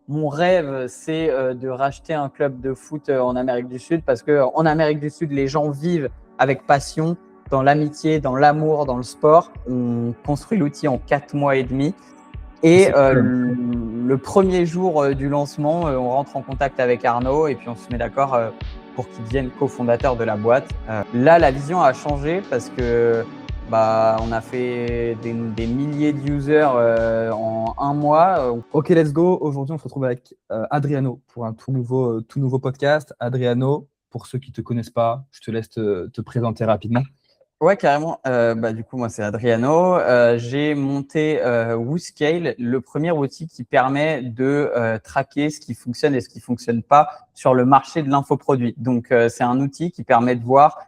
mon rêve, c'est de racheter un club de foot en Amérique du Sud parce qu'en Amérique du Sud, les gens vivent avec passion, dans l'amitié, dans l'amour, dans le sport. On construit l'outil en 4 mois et demi. Et le premier jour du lancement, on rentre en contact avec Arnaud et puis on se met d'accord pour qu'il devienne cofondateur de la boîte. Là, la vision a changé parce que on a fait des milliers de users en un mois. Ok, let's go. Aujourd'hui, on se retrouve avec Adriano pour un tout nouveau podcast. Adriano, pour ceux qui ne te connaissent pas, je te laisse te présenter rapidement. Ouais, carrément. Du coup, moi, c'est Adriano. J'ai monté WooScale, le premier outil qui permet de traquer ce qui fonctionne et ce qui fonctionne pas sur le marché de l'infoproduit. Donc, c'est un outil qui permet de voir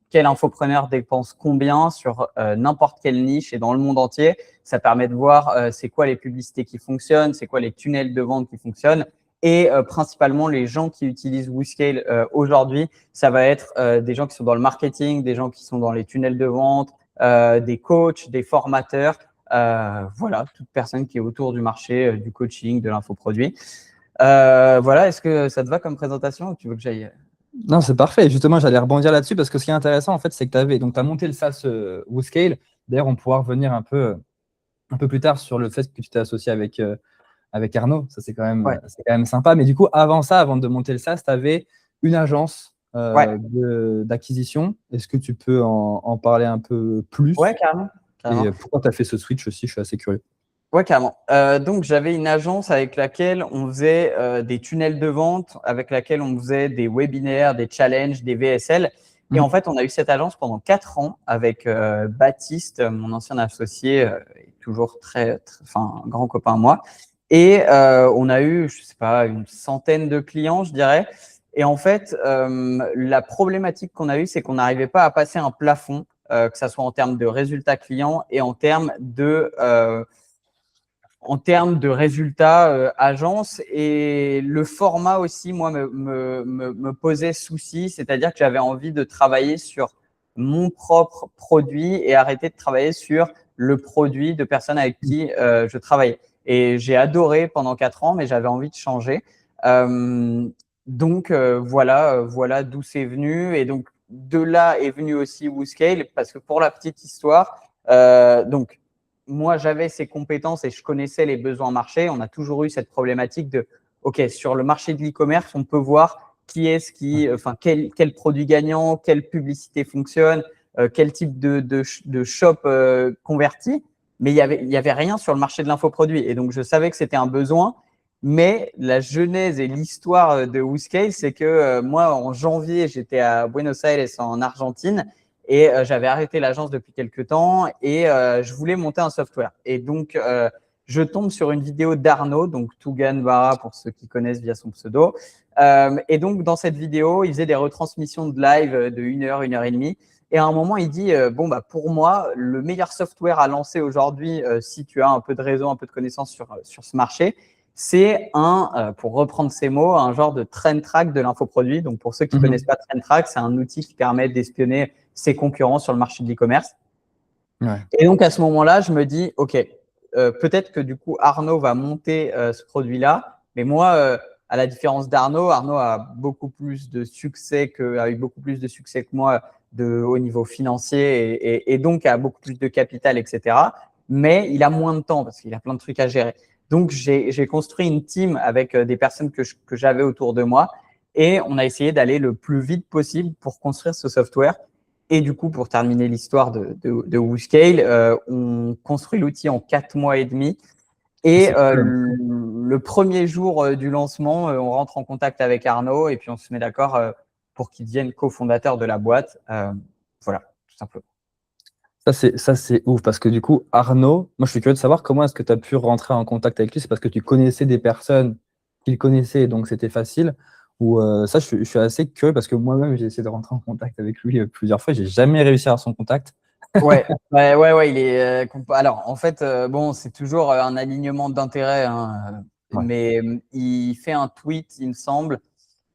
quel infopreneur dépense combien sur n'importe quelle niche et dans le monde entier. Ça permet de voir c'est quoi les publicités qui fonctionnent, c'est quoi les tunnels de vente qui fonctionnent. Et principalement, les gens qui utilisent WooScale aujourd'hui, ça va être des gens qui sont dans le marketing, des gens qui sont dans les tunnels de vente, des coachs, des formateurs. Voilà, toute personne qui est autour du marché, du coaching, de l'infoproduit. Voilà, est-ce que ça te va comme présentation ou tu veux que j'aille… Non, c'est parfait. Justement, j'allais rebondir là-dessus parce que ce qui est intéressant, en fait, c'est que tu as monté le SaaS WooScale. D'ailleurs, on pourra revenir un peu plus tard sur le fait que tu t'es associé avec Arnaud. Ça, c'est quand même sympa. Mais du coup, avant ça, avant de monter le SaaS, tu avais une agence d'acquisition. Est-ce que tu peux en parler un peu plus? Ouais, carrément. Et pourquoi tu as fait ce switch aussi? Je suis assez curieux. Ouais, carrément. Donc, j'avais une agence avec laquelle on faisait des tunnels de vente, avec laquelle on faisait des webinaires, des challenges, des VSL. Et en fait, on a eu cette agence pendant 4 ans avec Baptiste, mon ancien associé, toujours un grand copain à moi. Et on a eu, je sais pas, une centaine de clients, je dirais. Et en fait, la problématique qu'on a eue, c'est qu'on n'arrivait pas à passer un plafond, que ça soit en termes de résultats clients et en termes de résultats agence. Et le format aussi, moi, me posait souci, c'est-à-dire que j'avais envie de travailler sur mon propre produit et arrêter de travailler sur le produit de personnes avec qui je travaillais. Et j'ai adoré pendant 4 ans, mais j'avais envie de changer. Voilà d'où c'est venu. Et donc, de là est venu aussi WooScale, parce que pour la petite histoire, moi, j'avais ces compétences et je connaissais les besoins marché. On a toujours eu cette problématique de, OK, sur le marché de l'e-commerce, on peut voir quel produit gagnant, quelle publicité fonctionne, quel type de shop converti. Mais il y avait rien sur le marché de l'infoproduit. Et donc, je savais que c'était un besoin. Mais la genèse et l'histoire de WooScale, c'est que moi, en janvier, j'étais à Buenos Aires, en Argentine. Et j'avais arrêté l'agence depuis quelques temps et je voulais monter un software. Et donc, je tombe sur une vidéo d'Arnaud, donc Tougan Vara pour ceux qui connaissent via son pseudo. Et donc, dans cette vidéo, il faisait des retransmissions de live de 1 heure, 1 heure et demie. Et à un moment, il dit pour moi, le meilleur software à lancer aujourd'hui, si tu as un peu de réseau, un peu de connaissances sur ce marché, c'est pour reprendre ces mots, un genre de trend track de l'infoproduit. Donc, pour ceux qui ne connaissent pas trend track, c'est un outil qui permet d'espionner ses concurrents sur le marché de l'e-commerce. Ouais. Et donc, à ce moment-là, je me dis, OK, peut-être que du coup, Arnaud va monter ce produit-là. Mais moi, à la différence d'Arnaud, Arnaud a eu beaucoup plus de succès que moi au niveau financier et donc a beaucoup plus de capital, etc. Mais il a moins de temps parce qu'il a plein de trucs à gérer. Donc, j'ai construit une team avec des personnes que j'avais autour de moi et on a essayé d'aller le plus vite possible pour construire ce software. Et du coup, pour terminer l'histoire de WooScale, on construit l'outil en 4 mois et demi. Et le premier jour du lancement, on rentre en contact avec Arnaud et puis on se met d'accord pour qu'il devienne cofondateur de la boîte. Voilà, tout simplement. Ça, c'est ouf parce que du coup, Arnaud, moi, je suis curieux de savoir comment est-ce que tu as pu rentrer en contact avec lui. C'est parce que tu connaissais des personnes qu'il connaissait, donc c'était facile. Ou ça, je suis assez curieux parce que moi-même, j'ai essayé de rentrer en contact avec lui plusieurs fois. J'ai jamais réussi à avoir son contact. Ouais, il est. Alors, en fait, c'est toujours un alignement d'intérêts, hein, mais il fait un tweet, il me semble,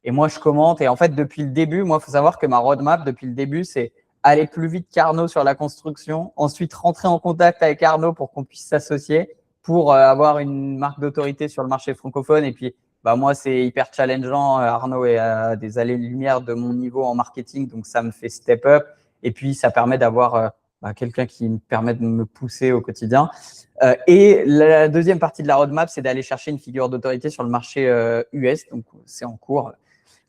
et moi je commente. Et en fait, depuis le début, moi, il faut savoir que ma roadmap depuis le début, c'est aller plus vite qu'Arnaud sur la construction, ensuite rentrer en contact avec Arnaud pour qu'on puisse s'associer, pour avoir une marque d'autorité sur le marché francophone. Et puis, bah, moi, c'est hyper challengeant. Arnaud est à des années-lumière de mon niveau en marketing, donc ça me fait step up. Et puis, ça permet d'avoir quelqu'un qui me permet de me pousser au quotidien. Et la deuxième partie de la roadmap, c'est d'aller chercher une figure d'autorité sur le marché US. Donc, c'est en cours.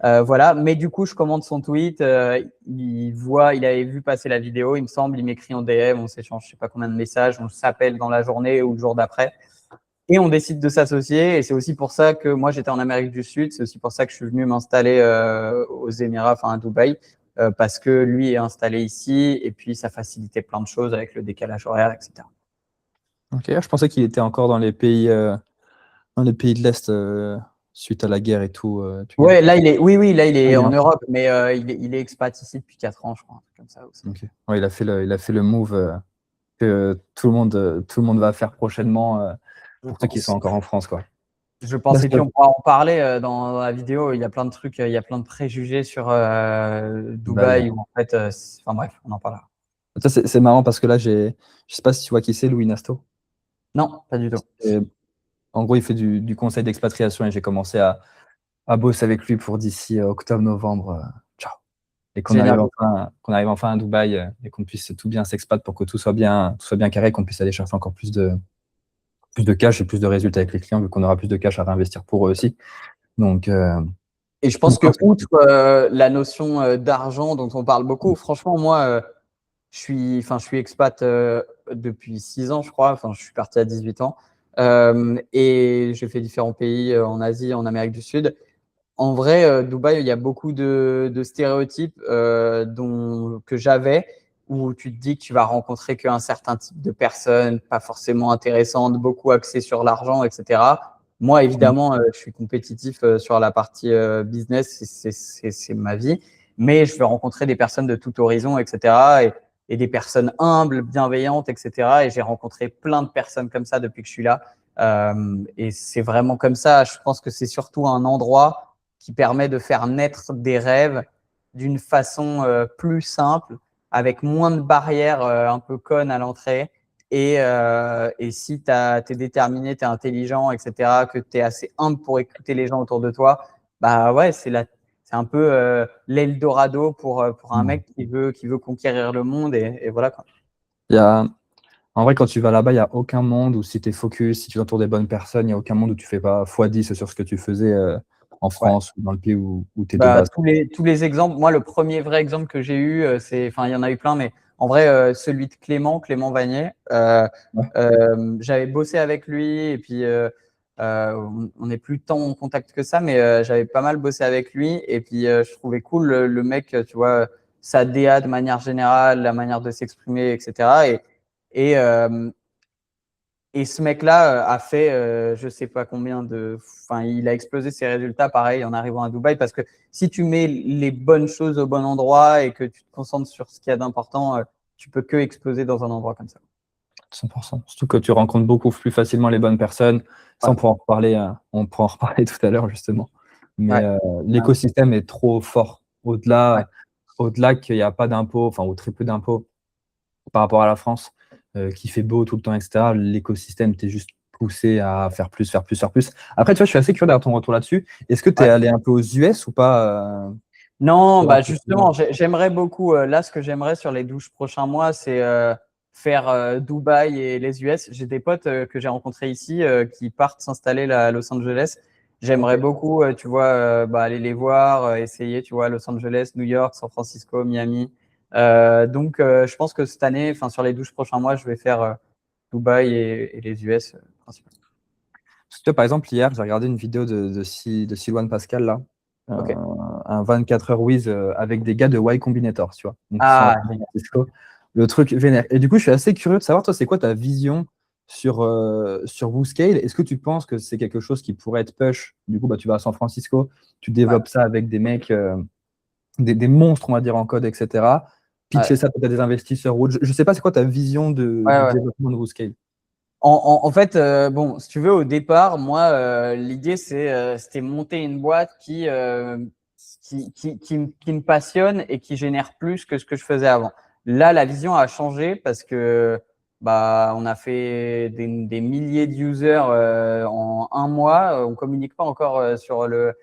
Voilà. Mais du coup, je commande son tweet. Il avait vu passer la vidéo, il me semble. Il m'écrit en DM. On s'échange, je sais pas combien de messages. On s'appelle dans la journée ou le jour d'après. Et on décide de s'associer. Et c'est aussi pour ça que moi, j'étais en Amérique du Sud. C'est aussi pour ça que je suis venu m'installer aux Émirats, enfin à Dubaï, parce que lui est installé ici. Et puis, ça facilitait plein de choses avec le décalage horaire, etc. Ok, je pensais qu'il était encore dans les pays de l'Est suite à la guerre et tout. Ouais, là, là, il est en en Europe, mais il est expat ici depuis 4 ans, je crois, un truc comme ça aussi. Ok. Ouais, il a fait le move que tout le monde va faire prochainement pour ceux qui sont encore en France, quoi. Je pense, et puis on pourra en parler dans la vidéo. Il y a plein de trucs, il y a plein de préjugés sur Dubaï. Dubaï, où en fait, enfin bref, on en parlera. Ça, c'est marrant parce que là, je sais pas si tu vois qui c'est, Louis Nasto. Non, pas du tout. Et, en gros, il fait du conseil d'expatriation et j'ai commencé à bosser avec lui pour d'ici octobre-novembre. Ciao. Et Génial. qu'on arrive enfin à Dubaï et qu'on puisse tout bien s'expat pour que tout soit bien carré, qu'on puisse aller chercher encore plus de cash et plus de résultats avec les clients, vu qu'on aura plus de cash à réinvestir pour eux aussi. Donc, Et je pense que, outre la notion d'argent dont on parle beaucoup, franchement, moi, je suis expat depuis 6 ans, je crois. Enfin, je suis parti à 18 ans. Et j'ai fait différents pays en Asie, en Amérique du Sud. En vrai, Dubaï, il y a beaucoup de stéréotypes que j'avais, où tu te dis que tu vas rencontrer qu'un certain type de personnes, pas forcément intéressantes, beaucoup axées sur l'argent, etc. Moi, évidemment, je suis compétitif sur la partie business, c'est ma vie, mais je vais rencontrer des personnes de tout horizon, etc. Et des personnes humbles, bienveillantes, etc. Et j'ai rencontré plein de personnes comme ça depuis que je suis là. Et c'est vraiment comme ça. Je pense que c'est surtout un endroit qui permet de faire naître des rêves d'une façon plus simple, avec moins de barrières un peu connes à l'entrée. Et si tu es déterminé, tu es intelligent, etc., que tu es assez humble pour écouter les gens autour de toi, bah ouais, c'est un peu l'Eldorado pour un mec qui veut conquérir le monde. Et voilà quoi. il y a, en vrai, quand tu vas là-bas, il n'y a aucun monde où si tu es focus, si tu t'entoures des bonnes personnes, il n'y a aucun monde où tu fais pas x10 sur ce que tu faisais en Ouais. France ou dans le pays où tu es de Bah, base. tous les exemples, moi, le premier vrai exemple que j'ai eu, enfin, il y en a eu plein, mais en vrai, celui de Clément Vanier. Ouais. J'avais bossé avec lui et puis on n'est plus tant en contact que ça, mais j'avais pas mal bossé avec lui et puis je trouvais cool le mec, tu vois, sa DA de manière générale, la manière de s'exprimer, etc. Et, euh, et ce mec-là a fait, je sais pas combien enfin, il a explosé ses résultats, pareil, en arrivant à Dubaï, parce que si tu mets les bonnes choses au bon endroit et que tu te concentres sur ce qu'il y a d'important, tu peux que exploser dans un endroit comme ça. 100%. Surtout que tu rencontres beaucoup plus facilement les bonnes personnes. Ça, Ouais. on pourra en reparler tout à l'heure, justement. Mais Ouais. l'écosystème est trop fort. Ouais. Au-delà qu'il n'y a pas d'impôts, enfin, ou très peu d'impôts par rapport à la France, qui fait beau tout le temps, etc. L'écosystème t'est juste poussé à faire plus, faire plus, faire plus. Après, tu vois, je suis assez curieux d'avoir ton retour là-dessus. Est-ce que tu es Ouais. allé un peu aux US ou pas Non, pour voir bah un peu plus loin. justement, j'aimerais beaucoup. Là, ce que j'aimerais sur les 12 prochains mois, c'est faire Dubaï et les US. J'ai des potes que j'ai rencontrés ici qui partent s'installer là, à Los Angeles. J'aimerais Ok. beaucoup, tu vois, aller les voir, essayer, tu vois, Los Angeles, New York, San Francisco, Miami. Donc, je pense que cette année, enfin sur les 12 prochains mois, je vais faire Dubaï et les US principalement. Parce que, tu vois, par exemple, hier, j'ai regardé une vidéo de Sylvain Pascal, là, Ok. un 24 heures Wiz avec des gars de Y Combinator, tu vois. Donc, ils sont à Ah, San génial. Francisco. Le truc vénère. Et du coup, je suis assez curieux de savoir, toi, c'est quoi ta vision sur WooScale? Est-ce que tu penses que c'est quelque chose qui pourrait être push? Du coup, bah, tu vas à San Francisco, tu Ouais. développes ça avec des mecs, des monstres, on va dire, en code, etc. Ouais. Pitcher ça peut-être à des investisseurs ou autres. Je ne sais pas, c'est quoi ta vision Ouais, du ouais. développement de WooScale? En fait, bon, si tu veux, au départ, moi, l'idée, c'était monter une boîte qui me passionne et qui génère plus que ce que je faisais avant. Là, la vision a changé parce que bah, on a fait des milliers de users en un mois. On ne communique pas encore sur le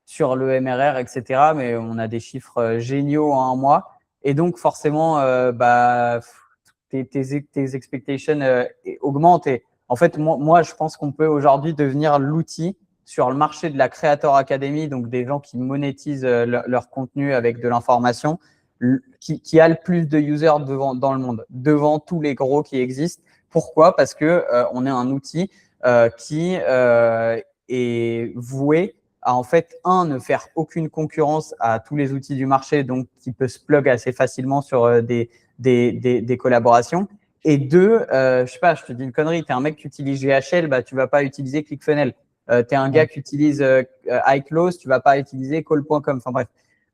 MRR, etc. Mais on a des chiffres géniaux en un mois. Et donc, forcément, bah, tes expectations augmentent. Et en fait, moi, je pense qu'on peut aujourd'hui devenir l'outil sur le marché de la Creator Academy, donc des gens qui monétisent leur contenu avec de l'information, qui a le plus de users dans le monde, devant tous les gros qui existent. Pourquoi? Parce que on est un outil qui est voué à en fait, ne faire aucune concurrence à tous les outils du marché, donc qui peut se plug assez facilement sur des collaborations. Et deux, je sais pas, je te dis une connerie, tu es un mec qui utilise GHL, bah, tu vas pas utiliser ClickFunnels. Tu es un gars qui utilise iClose, tu vas pas utiliser call.com. Enfin bref,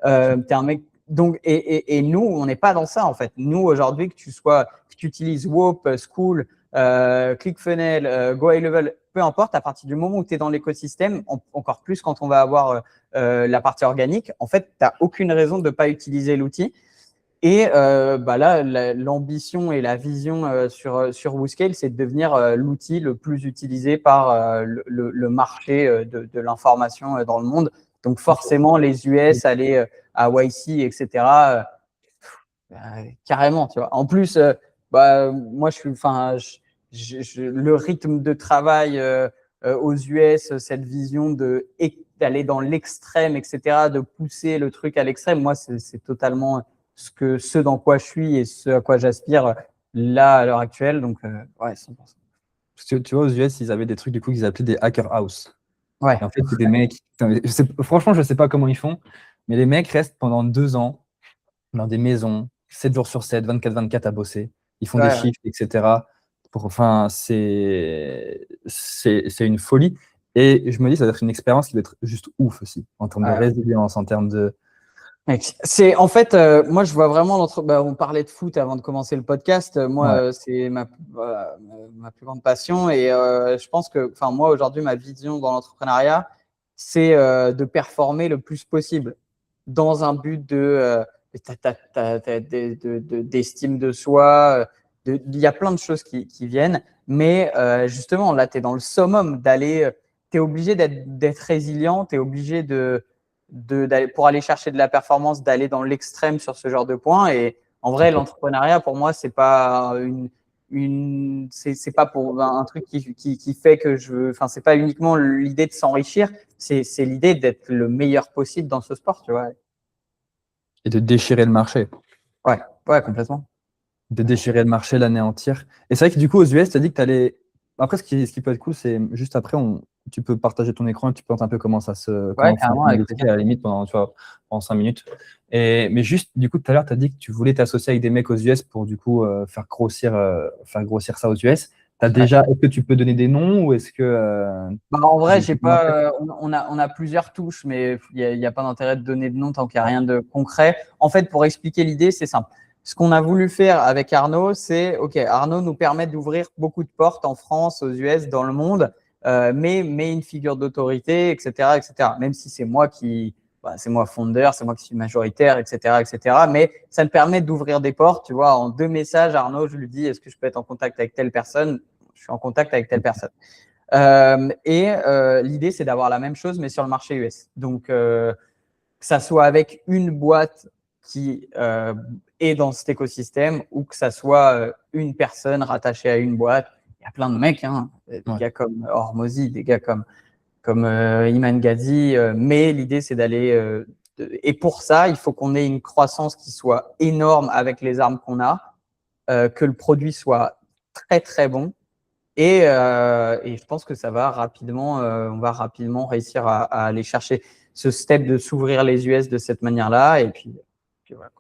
tu es un mec. Donc, et nous, on n'est pas dans ça en fait. Nous, aujourd'hui, que tu utilises Whoop, School, ClickFunnels, GoHighLevel, peu importe, à partir du moment où tu es dans l'écosystème, encore plus quand on va avoir la partie organique, en fait, tu n'as aucune raison de ne pas utiliser l'outil. Et bah là, l'ambition et la vision sur WooScale, c'est de devenir l'outil le plus utilisé par le marché de l'information dans le monde. Donc forcément, les US, aller à YC, etc., carrément, tu vois. En plus, bah, moi, le rythme de travail aux US, cette vision d'aller dans l'extrême, etc., de pousser le truc à l'extrême, moi, c'est totalement ce dans quoi je suis et ce à quoi j'aspire là à l'heure actuelle. Donc, ouais, 100%. Parce que tu vois, aux US, ils avaient des trucs du coup qu'ils appelaient des hacker house. Ouais. Et en fait, c'est des mecs. Franchement, je ne sais pas comment ils font, mais les mecs restent pendant 2 ans dans des maisons, 7 jours sur 7, 24/24 à bosser. Ils font des Ouais. shifts, etc. Enfin, c'est une folie. Et je me dis, ça doit être une expérience qui va être juste ouf aussi, en termes de Ouais. résilience, en termes de. Mec, c'est en fait, moi je vois vraiment on parlait de foot avant de commencer le podcast. Moi, Ouais. c'est ma plus grande passion et je pense que, enfin moi aujourd'hui, ma vision dans l'entrepreneuriat, c'est de performer le plus possible dans un but d'estime de soi. Il y a plein de choses qui viennent, mais justement là, tu es dans le summum d'aller, tu es obligé d'être résilient, tu es obligé pour aller chercher de la performance, d'aller dans l'extrême sur ce genre de points. Et en vrai, l'entrepreneuriat, pour moi, c'est pas c'est pas pour un truc qui fait que enfin, c'est pas uniquement l'idée de s'enrichir, c'est l'idée d'être le meilleur possible dans ce sport, tu vois. Et de déchirer le marché. Ouais, complètement. De déchirer le marché, l'anéantir. Et c'est vrai que du coup, aux US, tu as dit que tu allais. Après, ce qui peut être cool, c'est juste après, tu peux partager ton écran et tu plantes un peu comment ça se. Ouais, Comment carrément, fonctionne avec le plaisir. à la limite pendant 5 minutes. Mais juste, du coup, tout à l'heure, tu as dit que tu voulais t'associer avec des mecs aux US pour du coup faire grossir ça aux US. Est-ce que tu peux donner des noms ou est-ce que. Bah, en vrai, j'ai pas. On a plusieurs touches, mais il y a pas d'intérêt de donner de nom tant qu'il n'y a rien de concret. En fait, pour expliquer l'idée, c'est simple. Ce qu'on a voulu faire avec Arnaud, c'est OK. Arnaud nous permet d'ouvrir beaucoup de portes en France, aux US, dans le monde, mais une figure d'autorité, etc., etc. Même si c'est moi c'est moi founder, c'est moi qui suis majoritaire, etc., etc. Mais ça me permet d'ouvrir des portes. Tu vois, en 2 messages, Arnaud, je lui dis, est-ce que je peux être en contact avec telle personne? Je suis en contact avec telle personne. L'idée, c'est d'avoir la même chose, mais sur le marché US. Donc, que ça soit avec une boîte qui est dans cet écosystème ou que ça soit une personne rattachée à une boîte. Il y a plein de mecs, hein, des gars comme Hormozy, des gars comme Iman Ghazi, mais l'idée, c'est d'aller… et pour ça, il faut qu'on ait une croissance qui soit énorme avec les armes qu'on a, que le produit soit très, très bon. Et je pense que ça va rapidement, on va rapidement réussir à aller chercher ce step de s'ouvrir les US de cette manière-là. Et puis voilà.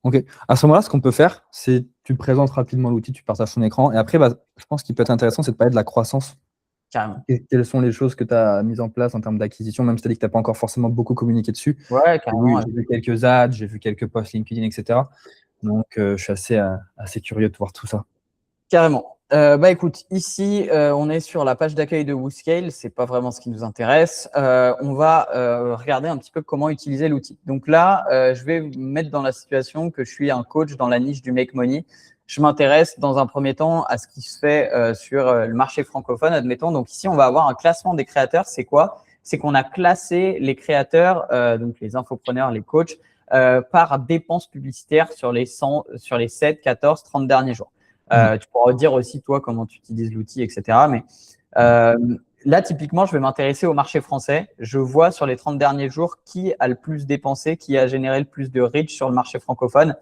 Ok. À ce moment-là, ce qu'on peut faire, c'est tu présentes rapidement l'outil, tu partages ton écran. Et après, je pense qu'il peut être intéressant, c'est de parler de la croissance. Carrément. Quelles sont les choses que tu as mises en place en termes d'acquisition, même si tu as dit que tu n'as pas encore forcément beaucoup communiqué dessus. Ouais, carrément. Oui, j'ai vu quelques ads, j'ai vu quelques posts LinkedIn, etc. Donc, je suis assez curieux de voir tout ça. Carrément. Écoute, ici, on est sur la page d'accueil de WooScale. C'est pas vraiment ce qui nous intéresse. On va regarder un petit peu comment utiliser l'outil. Donc là, je vais me mettre dans la situation que je suis un coach dans la niche du make money. je m'intéresse dans un premier temps à ce qui se fait sur le marché francophone, admettons. Donc ici, on va avoir un classement des créateurs. C'est quoi? C'est qu'on a classé les créateurs, donc les infopreneurs, les coachs, par dépenses publicitaires sur les 7, 14, 30 derniers jours. Tu pourras dire aussi, toi, comment tu utilises l'outil, etc. Mais là, typiquement, je vais m'intéresser au marché français. Je vois sur les 30 derniers jours qui a le plus dépensé, qui a généré le plus de reach sur le marché francophone.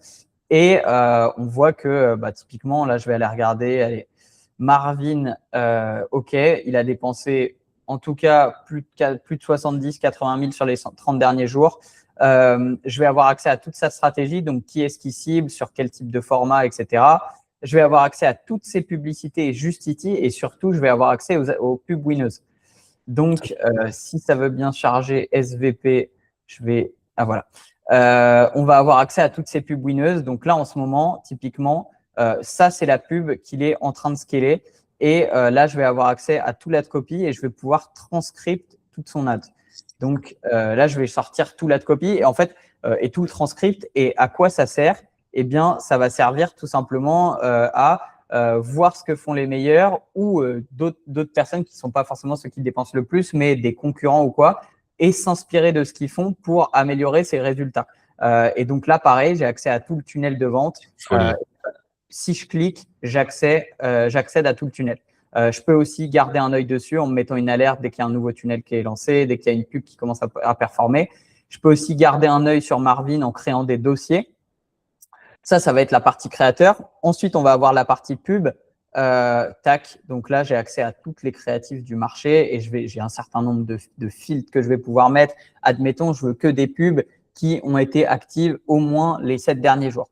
Et on voit que, typiquement, là, je vais aller regarder. Allez, Marvin, OK, il a dépensé en tout cas plus de 70, 80 000 sur les 30 derniers jours. Je vais avoir accès à toute sa stratégie, donc qui est-ce qui cible, sur quel type de format, etc. Je vais avoir accès à toutes ses publicités Justity et surtout, je vais avoir accès aux pub winners. Donc, si ça veut bien charger SVP, je vais… Ah voilà. On va avoir accès à toutes ces pubs winners. Donc là, en ce moment, typiquement, ça, c'est la pub qu'il est en train de scaler. Et là, je vais avoir accès à tout l'ad copy et je vais pouvoir transcript toute son ad. Donc là, je vais sortir tout l'ad copy et en fait, et tout le transcript. Et à quoi ça sert? Eh bien, ça va servir tout simplement à voir ce que font les meilleurs ou d'autres personnes qui ne sont pas forcément ceux qui dépensent le plus, mais des concurrents ou quoi, et s'inspirer de ce qu'ils font pour améliorer ses résultats. Et donc là, pareil, j'ai accès à tout le tunnel de vente. Si je clique, j'accède à tout le tunnel. Je peux aussi garder un œil dessus en me mettant une alerte dès qu'il y a un nouveau tunnel qui est lancé, dès qu'il y a une pub qui commence à performer. Je peux aussi garder un œil sur Marvin en créant des dossiers. Ça va être la partie créateur. Ensuite, on va avoir la partie pub. Tac. Donc là, j'ai accès à toutes les créatives du marché et j'ai un certain nombre de filtres que je vais pouvoir mettre. Admettons, je veux que des pubs qui ont été actives au moins les 7 derniers jours.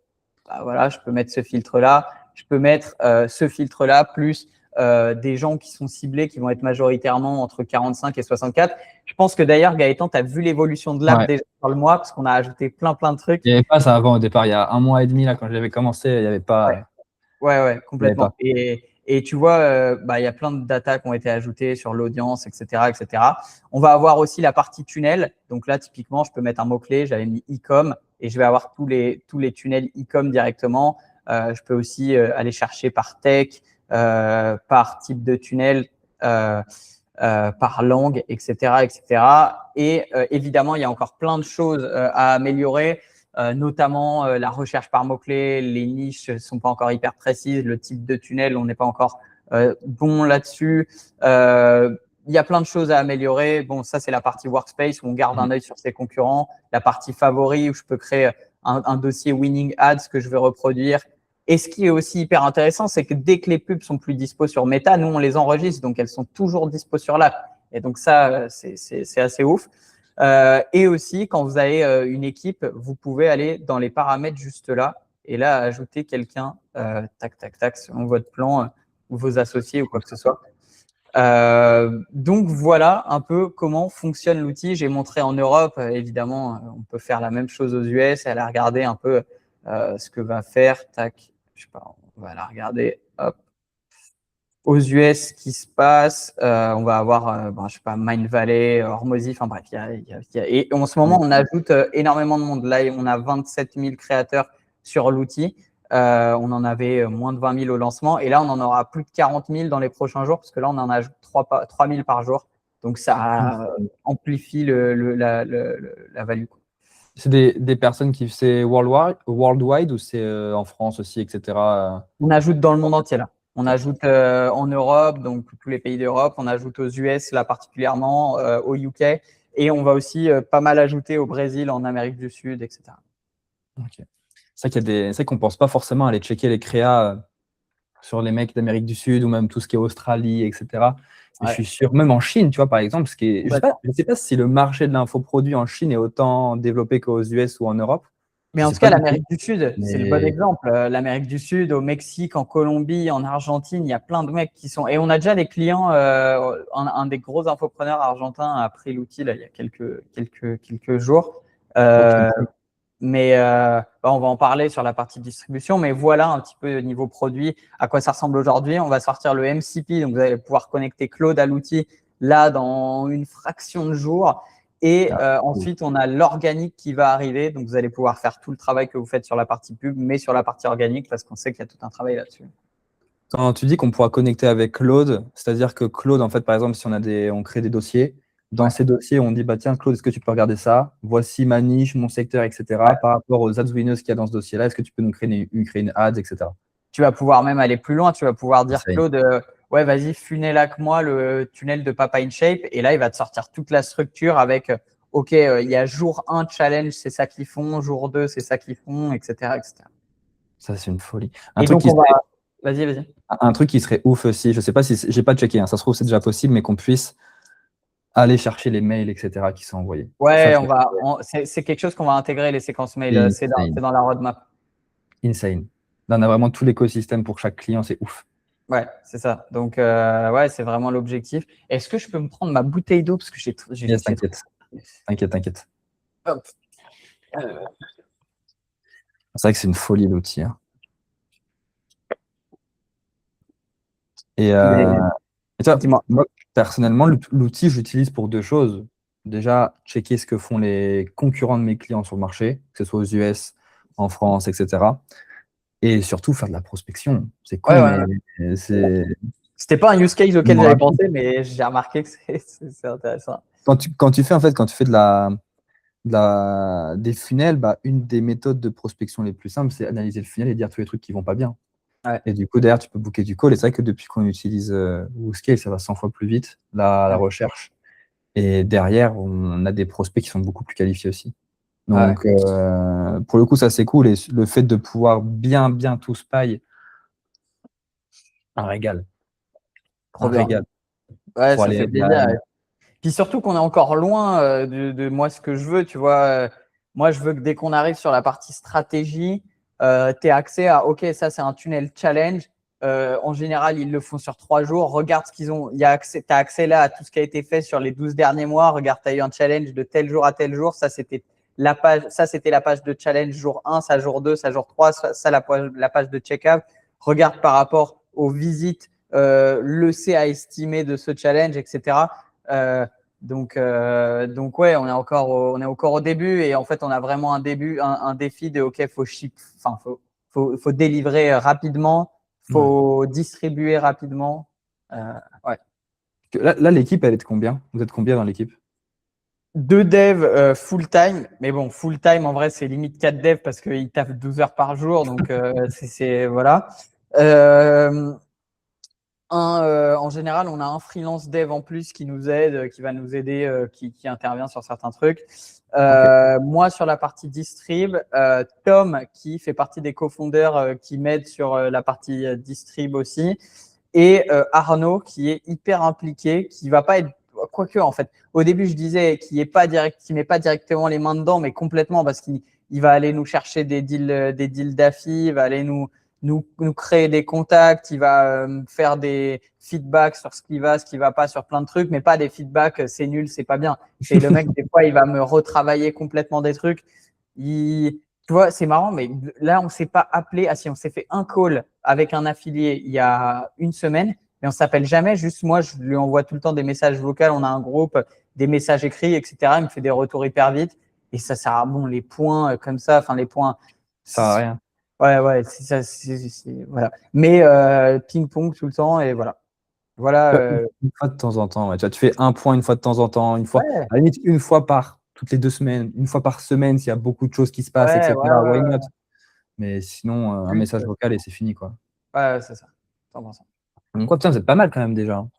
Voilà, je peux mettre ce filtre-là. Je peux mettre ce filtre-là plus des gens qui sont ciblés, qui vont être majoritairement entre 45 et 64. Je pense que d'ailleurs, Gaëtan, tu as vu l'évolution de l'app déjà sur le mois parce qu'on a ajouté plein de trucs. Il n'y avait pas ça avant au départ. Il y a 1 mois et demi, là, quand j'avais commencé, il n'y avait pas. Ouais, complètement. Et tu vois, il y a plein de data qui ont été ajoutées sur l'audience, etc., etc. On va avoir aussi la partie tunnel. Donc là, typiquement, je peux mettre un mot-clé. J'avais mis e-com et je vais avoir tous les tunnels e-com directement. Je peux aussi aller chercher par tech, par type de tunnel, par langue, etc., etc. Et évidemment, il y a encore plein de choses à améliorer. Notamment la recherche par mots-clés, les niches ne sont pas encore hyper précises, le type de tunnel, on n'est pas encore bon là-dessus. Il y a plein de choses à améliorer. Bon, ça, c'est la partie workspace où on garde un œil sur ses concurrents. La partie favoris où je peux créer un dossier winning ads que je vais reproduire. Et ce qui est aussi hyper intéressant, c'est que dès que les pubs sont plus dispo sur Meta, nous, on les enregistre, donc elles sont toujours dispo sur l'app. Et donc ça, c'est assez ouf. Et aussi, quand vous avez une équipe, vous pouvez aller dans les paramètres juste là et là, ajouter quelqu'un, tac, selon votre plan ou vos associés ou quoi que ce soit. Donc, voilà un peu comment fonctionne l'outil. J'ai montré en Europe, évidemment, on peut faire la même chose aux US et aller regarder un peu ce que va faire. Tac, je sais pas, on va la regarder. Hop. Aux US, ce qui se passe, on va avoir, je sais pas, Mindvalley, Hormozy, enfin bref, et en ce moment, on ajoute énormément de monde. Là, on a 27 000 créateurs sur l'outil. On en avait moins de 20 000 au lancement. Et là, on en aura plus de 40 000 dans les prochains jours, parce que là, on en ajoute 3 000 par jour. Donc, ça amplifie la value. C'est des personnes qui c'est worldwide ou c'est en France aussi, etc. On ajoute dans le monde entier là. On ajoute en Europe, donc tous les pays d'Europe. On ajoute aux US là particulièrement, au UK. Et on va aussi pas mal ajouter au Brésil, en Amérique du Sud, etc. Okay. C'est vrai qu'on ne pense pas forcément à aller checker les créas sur les mecs d'Amérique du Sud ou même tout ce qui est Australie, etc. Ouais. Je suis sûr, même en Chine, tu vois, par exemple, je ne sais pas si le marché de l'infoproduit en Chine est autant développé qu'aux US ou en Europe. Mais en tout cas, l'Amérique du Sud, c'est le bon exemple. L'Amérique du Sud, au Mexique, en Colombie, en Argentine, il y a plein de mecs qui sont… Et on a déjà des clients, un des gros infopreneurs argentins a pris l'outil là, il y a quelques jours. Mais on va en parler sur la partie distribution. Mais voilà un petit peu au niveau produit à quoi ça ressemble aujourd'hui. On va sortir le MCP, donc vous allez pouvoir connecter Claude à l'outil là dans une fraction de jour. Et ensuite, on a l'organique qui va arriver. Donc, vous allez pouvoir faire tout le travail que vous faites sur la partie pub, mais sur la partie organique, parce qu'on sait qu'il y a tout un travail là-dessus. Quand tu dis qu'on pourra connecter avec Claude, c'est-à-dire que Claude, en fait, par exemple, si on crée des dossiers, dans ces dossiers, on dit, bah, tiens, Claude, est-ce que tu peux regarder ça? Voici ma niche, mon secteur, etc. Par rapport aux ads winners qu'il y a dans ce dossier-là, est-ce que tu peux nous créer une ad, etc. Tu vas pouvoir même aller plus loin. Tu vas pouvoir dire, Insane. Claude, ouais, vas-y, funnel avec moi le tunnel de Papa in Shape. Et là, il va te sortir toute la structure avec, OK, il y a jour 1 challenge, c'est ça qu'ils font. Jour 2, c'est ça qu'ils font, etc., etc. Ça, c'est une folie. Vas-y. Un truc qui serait ouf aussi, je ne sais pas si j'ai pas checké, hein, ça se trouve c'est déjà possible, mais qu'on puisse aller chercher les mails, etc., qui sont envoyés. Ouais, c'est quelque chose qu'on va intégrer, les séquences mail. C'est dans la roadmap. Insane. Là, on a vraiment tout l'écosystème pour chaque client, c'est ouf. Ouais, c'est ça. Donc, ouais, c'est vraiment l'objectif. Est-ce que je peux me prendre ma bouteille d'eau parce que j'ai Yes, t'inquiète. Hop. C'est vrai que c'est une folie l'outil. Hein. Et toi, moi, personnellement, l'outil, je l'utilise pour 2 choses. Déjà, checker ce que font les concurrents de mes clients sur le marché, que ce soit aux US, en France, etc. Et surtout, faire de la prospection. C'est con, mais c'est… C'était pas un use case auquel j'avais pensé, mais j'ai remarqué que c'est intéressant. Quand tu fais des funnels, bah, une des méthodes de prospection les plus simples, c'est analyser le funnel et dire tous les trucs qui vont pas bien. Ouais. Et du coup, derrière, tu peux booker du call. Et c'est vrai que depuis qu'on utilise WooScale, ça va 100 fois plus vite, la recherche. Et derrière, on a des prospects qui sont beaucoup plus qualifiés aussi. Donc, pour le coup, ça, c'est cool. Et le fait de pouvoir bien tout spy, un régal. Trop bien. Régal. Ouais, ça fait plaisir. Puis surtout qu'on est encore loin de moi, ce que je veux. Tu vois, moi, je veux que dès qu'on arrive sur la partie stratégie, tu aies accès à, OK, ça, c'est un tunnel challenge. En général, ils le font sur 3 jours. Regarde ce qu'ils ont. Tu as accès là à tout ce qui a été fait sur les 12 derniers mois. Regarde, tu as eu un challenge de tel jour à tel jour. Ça, c'était la page de challenge jour 1, ça jour 2, ça jour 3, ça la page de check-out. Regarde par rapport aux visites, le CA estimé de ce challenge, etc. Donc ouais, on est encore au début et en fait, on a vraiment un défi de OK, faut délivrer rapidement, faut distribuer rapidement. Ouais. Là, l'équipe, elle est de combien? Vous êtes combien dans l'équipe? 2 devs full-time, mais bon, full-time, en vrai, c'est limite 4 devs parce qu'ils taffent 12 heures par jour, donc voilà. En général, on a un freelance dev en plus qui nous aide, qui va nous aider, qui intervient sur certains trucs. Moi, sur la partie distrib, Tom, qui fait partie des co-founders, qui m'aide sur la partie distrib aussi, et Arnaud, qui est hyper impliqué, qui va pas être, quoique en fait, au début, je disais qu'il met pas directement les mains dedans, mais complètement parce qu'il va aller nous chercher des deals d'affi, il va aller nous créer des contacts, il va faire des feedbacks sur ce qui va pas sur plein de trucs, mais pas des feedbacks, c'est nul, c'est pas bien. C'est le mec, des fois, il va me retravailler complètement des trucs. Tu vois, c'est marrant, mais là, on s'est pas appelé. Ah si, on s'est fait un call avec un affilié il y a une semaine, mais on s'appelle jamais. Juste moi, je lui envoie tout le temps des messages vocaux. On a un groupe, des messages écrits, etc. Il me fait des retours hyper vite. Et ça sert à les points comme ça, enfin les points. Ça sert à rien. Ouais, c'est ça, voilà. Mais ping-pong tout le temps et voilà. Une fois de temps en temps, ouais. Tu fais un point une fois de temps en temps, à la limite une fois par toutes les 2 semaines, une fois par semaine s'il y a beaucoup de choses qui se passent, etc. Why not? Mais sinon, un message vocal et c'est fini, quoi. Ouais, c'est ça. 100%. Donc, putain, vous êtes pas mal quand même déjà. Hein.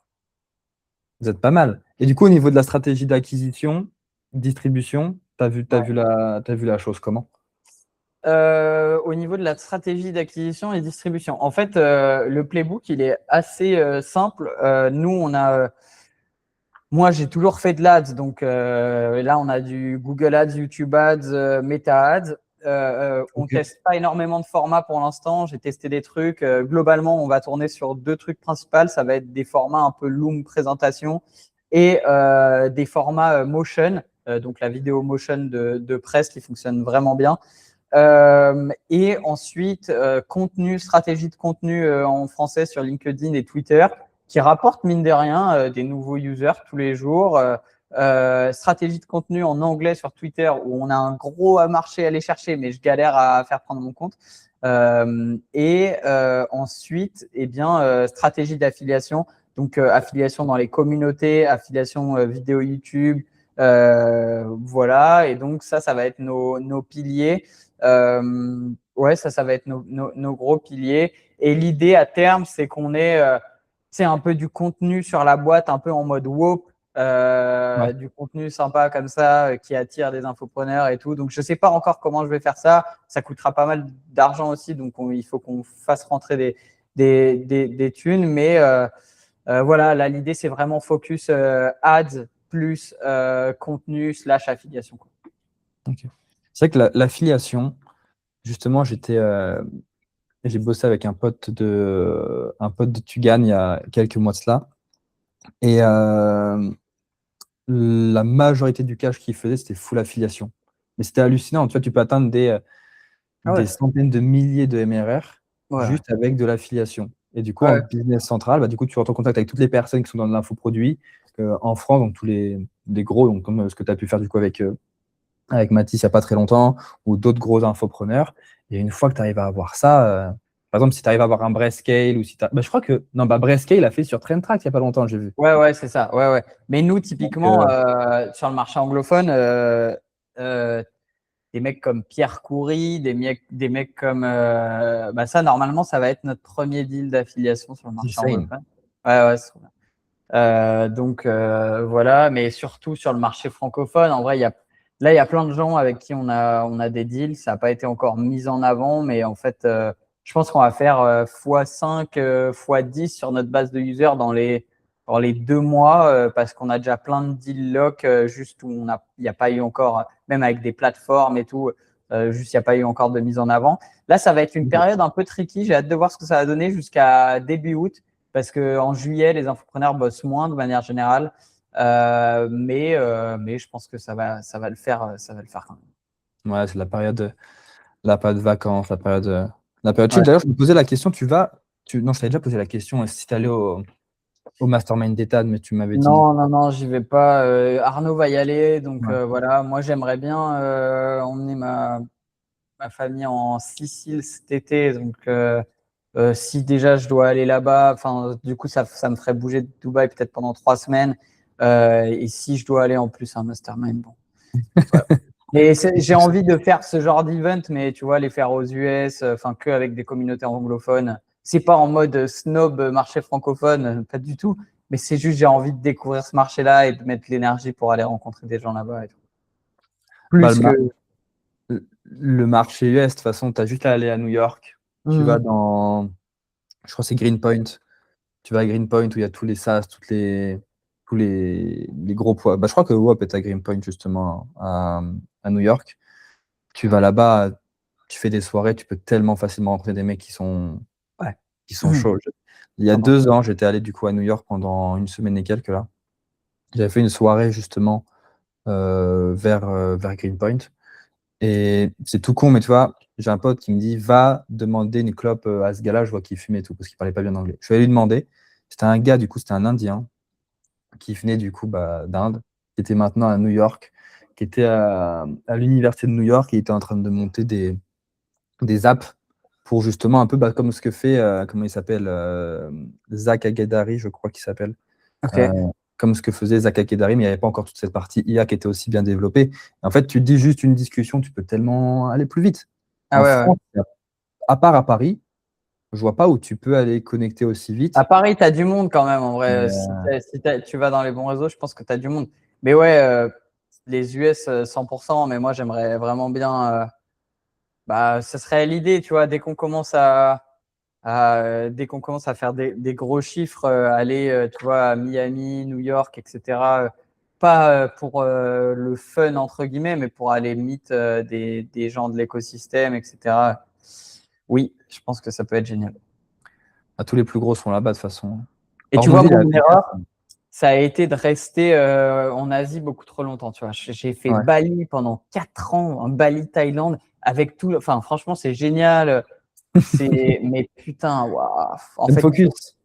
Vous êtes pas mal. Et du coup, au niveau de la stratégie d'acquisition, distribution, t'as vu la chose comment? Au niveau de la stratégie d'acquisition et distribution, en fait, le playbook, il est assez simple. Nous, moi, j'ai toujours fait de l'ADS. Donc là, on a du Google Ads, YouTube Ads, Meta Ads. On teste pas énormément de formats pour l'instant. J'ai testé des trucs. Globalement, on va tourner sur 2 trucs principaux. Ça va être des formats un peu Loom présentation et des formats motion, donc la vidéo motion de presse qui fonctionne vraiment bien. Et ensuite, stratégie de contenu en français sur LinkedIn et Twitter qui rapporte mine de rien des nouveaux users tous les jours. stratégie de contenu en anglais sur Twitter où on a un gros marché à aller chercher, mais je galère à faire prendre mon compte. Ensuite, eh bien, stratégie d'affiliation. Donc, affiliation dans les communautés, affiliation vidéo YouTube. Voilà. Et donc, ça va être nos piliers. Ouais, ça va être nos gros piliers. Et l'idée à terme, c'est qu'on ait un peu du contenu sur la boîte, un peu en mode WOP. Ouais. Du contenu sympa comme ça qui attire des infopreneurs et tout. Donc, je ne sais pas encore comment je vais faire ça. Ça coûtera pas mal d'argent aussi. Donc, il faut qu'on fasse rentrer des thunes. Mais voilà, là, l'idée, c'est vraiment focus ads plus contenu / affiliation. Okay. C'est vrai que l'affiliation, justement, j'ai bossé avec un pote de Tugan il y a quelques mois de cela. Et la majorité du cash qu'il faisait, c'était full affiliation. Mais c'était hallucinant. Tu vois, tu peux atteindre des centaines de milliers de MRR juste avec de l'affiliation. Et du coup, en business central, du coup, tu rentres en contact avec toutes les personnes qui sont dans l'infoproduit en France, donc tous les gros, donc, comme ce que tu as pu faire du coup avec Mathis il n'y a pas très longtemps, ou d'autres gros infopreneurs. Et une fois que tu arrives à avoir ça, par exemple, si tu arrives à avoir un Breastscale, ou si je crois que Breastscale a fait sur TrendTrack il n'y a pas longtemps, j'ai vu. Ouais, c'est ça. Ouais. Mais nous, typiquement, sur le marché anglophone, des mecs comme Pierre Coury, des mecs comme ça, normalement, ça va être notre premier deal d'affiliation sur le marché anglophone. Ouais, c'est trop bien. Donc voilà, mais surtout sur le marché francophone, en vrai, il y a plein de gens avec qui on a des deals. Ça n'a pas été encore mis en avant, mais en fait, je pense qu'on va faire x5, x10 sur notre base de users dans les 2 mois parce qu'on a déjà plein de deals lock juste où il n'y a pas eu encore, même avec des plateformes et tout, juste il n'y a pas eu encore de mise en avant. Là, ça va être une période un peu tricky. J'ai hâte de voir ce que ça va donner jusqu'à début août parce qu'en juillet, les infopreneurs bossent moins de manière générale. Mais je pense que ça va le faire, ça va le faire quand même. Ouais, c'est la période vacances, la période chill. D'ailleurs, je me posais la question, non, je t'avais déjà posé la question si tu allais au Mastermind d'État, mais tu m'avais dit non. Non, j'y vais pas. Arnaud va y aller, donc voilà. Moi, j'aimerais bien emmener ma famille en Sicile cet été, donc si déjà je dois aller là-bas, enfin, du coup, ça me ferait bouger de Dubaï peut-être pendant 3 semaines. Et si je dois aller en plus à un mastermind, bon. Voilà. Mais j'ai envie de faire ce genre d'event, mais tu vois, les faire aux US, enfin, que avec des communautés anglophones. C'est pas en mode snob marché francophone, pas du tout. Mais c'est juste, j'ai envie de découvrir ce marché-là et de mettre l'énergie pour aller rencontrer des gens là-bas et tout. Plus que. Le marché US, de toute façon, tu as juste à aller à New York. Tu vas dans, je crois que c'est Greenpoint. Tu vas à Greenpoint où il y a tous les SaaS, tous les gros poids. Je crois que WOP est à Greenpoint, justement, à New York. Tu vas là-bas, tu fais des soirées, tu peux tellement facilement rencontrer des mecs qui sont chauds. Il y a 2 ans, j'étais allé du coup à New York pendant 1 semaine et quelques là. J'avais fait une soirée justement vers Greenpoint. Et c'est tout con, mais tu vois, j'ai un pote qui me dit va demander une clope à ce gars-là, je vois qu'il fumait et tout, parce qu'il parlait pas bien anglais. Je suis allé lui demander. C'était un gars, du coup, c'était un Indien qui venait du coup d'Inde, qui était maintenant à New York, qui était à l'université de New York et il était en train de monter des apps pour justement un peu comme ce que fait, comment il s'appelle, Zach Aguedari, je crois qu'il s'appelle. Comme ce que faisait Zach Aguedari, mais il n'y avait pas encore toute cette partie IA qui était aussi bien développée. En fait, tu te dis juste une discussion, tu peux tellement aller plus vite. En France, à part à Paris, je vois pas où tu peux aller connecter aussi vite. À Paris, tu as du monde quand même, en vrai. Si tu vas dans les bons réseaux, je pense que tu as du monde. Mais ouais, les US, 100%, mais moi, j'aimerais vraiment bien. Ce serait l'idée, tu vois, dès qu'on commence à faire des gros chiffres, aller, tu vois, à Miami, New York, etc. Pas pour le fun, entre guillemets, mais pour aller meet des gens de l'écosystème, etc. Oui, je pense que ça peut être génial. Tous les plus gros sont là-bas de toute façon. Et tu vois, mon erreur, ça a été de rester en Asie beaucoup trop longtemps. Tu vois, j'ai fait Bali pendant 4 ans, Bali, Thaïlande, avec tout. Enfin, franchement, c'est génial. Mais putain, waouh. En fait, focus.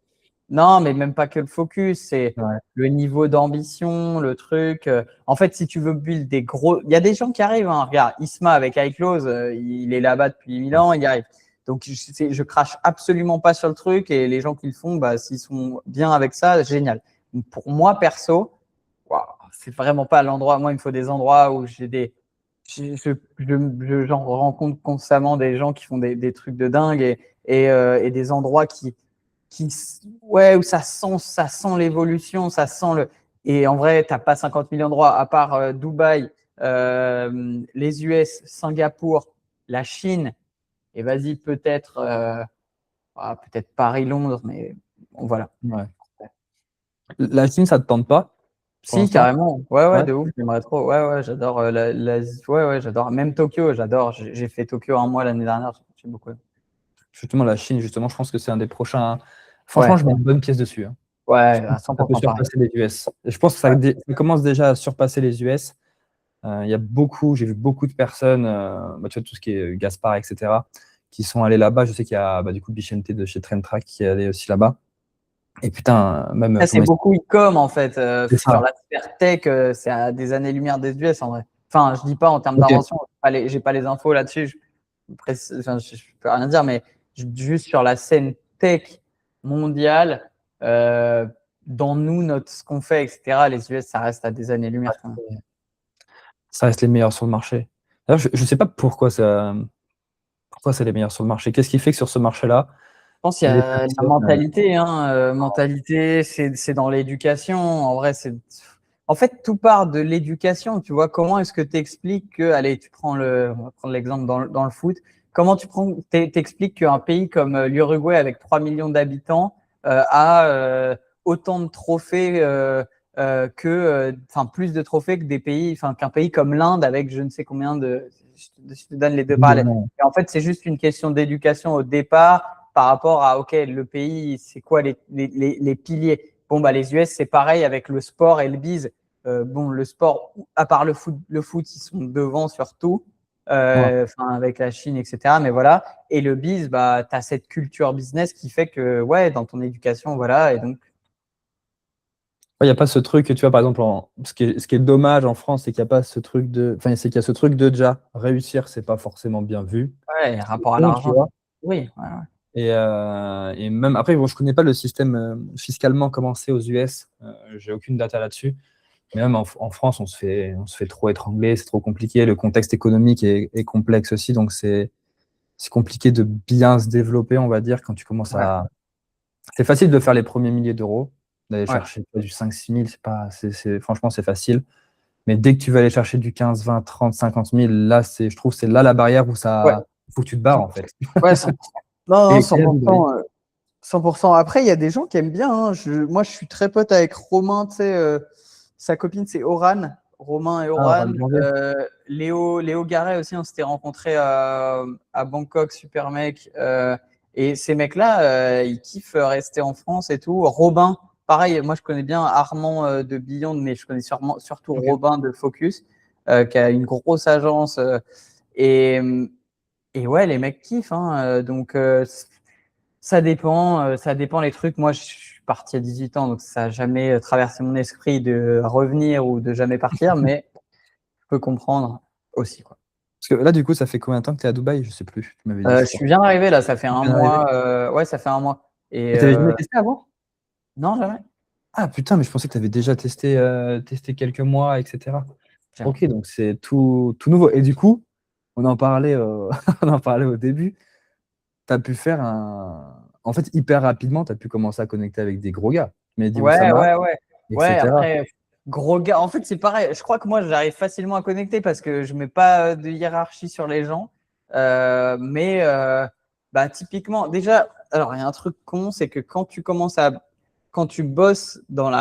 Non, mais même pas que le focus, c'est Ouais. le niveau d'ambition, le truc. En fait, si tu veux build des gros. Il y a des gens qui arrivent, hein. Regarde, Isma avec iClose, il est là-bas depuis 1000 ans, il y arrive. Donc, je crache absolument pas sur le truc et les gens qui le font, bah, s'ils sont bien avec ça, génial. Pour moi, perso, waouh, c'est vraiment pas l'endroit. Moi, il me faut des endroits où j'ai des. J'en rencontre constamment des gens qui font des trucs de dingue et des endroits ouais, où ça sent l'évolution, ça sent le. Et en vrai, tu n'as pas 50 millions d'endroits, à part Dubaï, les US, Singapour, la Chine, et vas-y, peut-être Paris, Londres, mais bon, voilà. Ouais. La Chine, ça te tente pas pour Si, l'instant? carrément. Ouais, Ouais. de ouf, j'aimerais trop. Ouais, j'adore l'Asie. Ouais, j'adore. Même Tokyo, j'adore. J'ai fait Tokyo un mois l'année dernière, j'ai beaucoup aimé. Justement, la Chine, justement, je pense que c'est un des prochains. Ouais, Franchement, je mets une bonne pièce dessus, hein. Je ouais, pense à que ça peut 100% pareil. surpasser les US. Et je pense que Ouais. ça commence déjà à surpasser les US. Il y a beaucoup, j'ai vu beaucoup de personnes, bah, tu vois, tout ce qui est Gaspard, etc., qui sont allés là-bas. Je sais qu'il y a du coup Bichente de chez Track qui est allé aussi là-bas. Et putain, même Ça, c'est comment beaucoup e-com en fait. c'est Sur ça. la sphère tech, c'est à des années-lumière des US en vrai. Enfin, je dis pas en termes Ok. d'invention, j'ai pas les infos là-dessus, je peux rien dire, mais juste sur la scène tech mondiale, dans nous, ce qu'on fait, etc., les US, ça reste à des années-lumière quand même. Ça reste les meilleurs sur le marché. D'ailleurs, je ne sais pas pourquoi c'est les meilleurs sur le marché. Qu'est-ce qui fait que sur ce marché-là, Je pense qu'il y les a la personnes. mentalité, hein, mentalité, c'est dans l'éducation. En vrai, en fait, tout part de l'éducation. Tu vois, comment est-ce que tu expliques que, allez, on va prendre l'exemple dans le foot. Comment t'expliques qu'un pays comme l'Uruguay avec 3 millions d'habitants a autant de trophées enfin plus de trophées que des pays, enfin qu'un pays comme l'Inde avec je ne sais combien de. Je te donne les deux parallèles. Et en fait, c'est juste une question d'éducation au départ par rapport à, OK, le pays, c'est quoi les piliers? Bon, bah, les US, c'est pareil avec le sport et le biz. Bon, le sport, à part le foot, ils sont devant surtout, Ouais. avec la Chine, etc. Mais voilà. Et le biz, bah, tu as cette culture business qui fait que, ouais, dans ton éducation, voilà. Et donc, Il n'y a pas ce truc, tu vois, par exemple, ce qui est dommage en France, c'est qu'il n'y a pas ce truc de. Enfin, c'est qu'il y a ce truc de déjà réussir, c'est pas forcément bien vu. ouais, C'est rapport à con, tu l'argent. vois. Oui, ouais. Et même après, bon, je connais pas le système fiscalement comment c'est aux US. J'ai aucune data là-dessus. Mais même en France, on se fait trop étrangler, c'est trop compliqué. Le contexte économique est complexe aussi, donc c'est compliqué de bien se développer, on va dire, quand tu commences Ouais, à. C'est facile de faire les premiers milliers d'euros, d'aller ouais, chercher du 5-6 000, franchement, c'est facile. Mais dès que tu vas aller chercher du 15, 20, 30, 50 000, là, je trouve que c'est là la barrière où ouais, ça faut que tu te barres, en fait. ouais, 100%. Non, non, Et Dubaï. 100%. 100%. Après, il y a des gens qui aiment bien, hein. Moi, je suis très pote avec Romain, tu sais, sa copine, c'est Oran. Romain et Ah, Oran. Rally Janvier. Léo Garret aussi, on s'était rencontrés à Bangkok, super mec. Et ces mecs-là, ils kiffent rester en France et tout. Robin, pareil, moi, je connais bien Armand de Beyond, mais je connais surtout Ok. Robin de Focus, qui a une grosse agence. Et, et ouais, les mecs kiffent, hein. Donc, ça dépend les trucs. Moi, je suis parti à 18 ans, donc ça n'a jamais traversé mon esprit de revenir ou de jamais partir, mais je peux comprendre aussi, quoi. Parce que là, du coup, ça fait combien de temps que tu es à Dubaï? Je sais plus. Tu m'avais dit, je Je crois. suis bien arrivé là, ça fait Tu un viens d'arriver. mois. Ouais, ça fait un mois. Et Et tu n'avais jamais testé avant? non, jamais. Ah putain, mais je pensais que tu avais déjà testé quelques mois, etc. Jamais. Ok, donc c'est tout nouveau. Et du coup, on en parlait, on en parlait au début. Tu as pu faire un. En fait, hyper rapidement, tu as pu commencer à connecter avec des gros gars. Mehdi Ouais, Oussama, ouais, ouais. Ouais, etc. après, gros gars. En fait, c'est pareil. Je crois que moi, j'arrive facilement à connecter parce que je mets pas de hiérarchie sur les gens. Mais bah, typiquement, déjà, alors il y a un truc con, c'est que quand tu bosses dans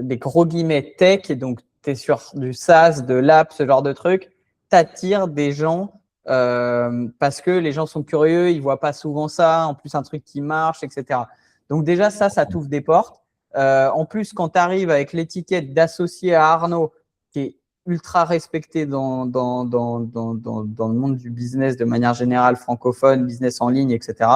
des gros guillemets tech, et donc tu es sur du SaaS, de l'app, ce genre de truc, tu attires des gens parce que les gens sont curieux, ils voient pas souvent ça, en plus un truc qui marche, etc. Donc déjà, ça t'ouvre des portes. En plus, quand tu arrives avec l'étiquette d'associé à Arnaud, qui est ultra respecté dans le monde du business de manière générale, francophone, business en ligne, etc.,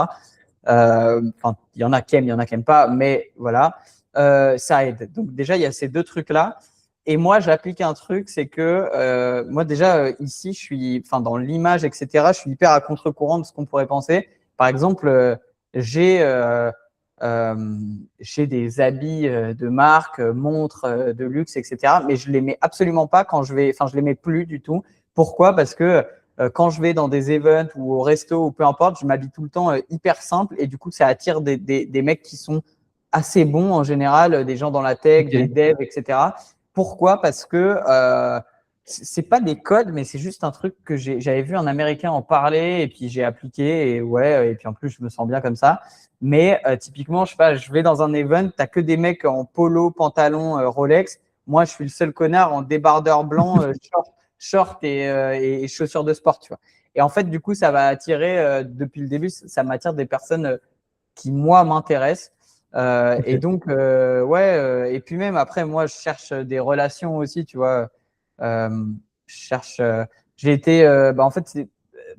Enfin, il y en a qui aiment, il y en a qui n'aiment pas, mais voilà, ça aide. Donc déjà, il y a ces deux trucs-là. Et moi, j'applique un truc, c'est que moi déjà ici, je suis, enfin dans l'image, etc. Je suis hyper à contre-courant de ce qu'on pourrait penser. Par exemple, j'ai euh, j'ai des habits de marque, montres de luxe, etc. Mais je les mets absolument pas quand je vais, enfin je les mets plus du tout. Pourquoi? Parce que quand je vais dans des events ou au resto ou peu importe, je m'habille tout le temps hyper simple et du coup ça attire des mecs qui sont assez bons en général, des gens dans la tech, des Ok. devs, etc. Pourquoi? Parce que c'est pas des codes, mais c'est juste un truc que j'avais vu un Américain en parler et puis j'ai appliqué et ouais, et puis en plus je me sens bien comme ça. Mais typiquement, je sais pas, je vais dans un event, t'as que des mecs en polo, pantalon, Rolex. Moi, je suis le seul connard en débardeur blanc, short et chaussures de sport, tu vois. Et en fait, du coup, ça va attirer, depuis le début, ça m'attire des personnes qui, moi, m'intéressent. Et Ok. donc, ouais, et puis même après, moi, je cherche des relations aussi, tu vois. Je cherche, j'ai été, bah, en fait, c'est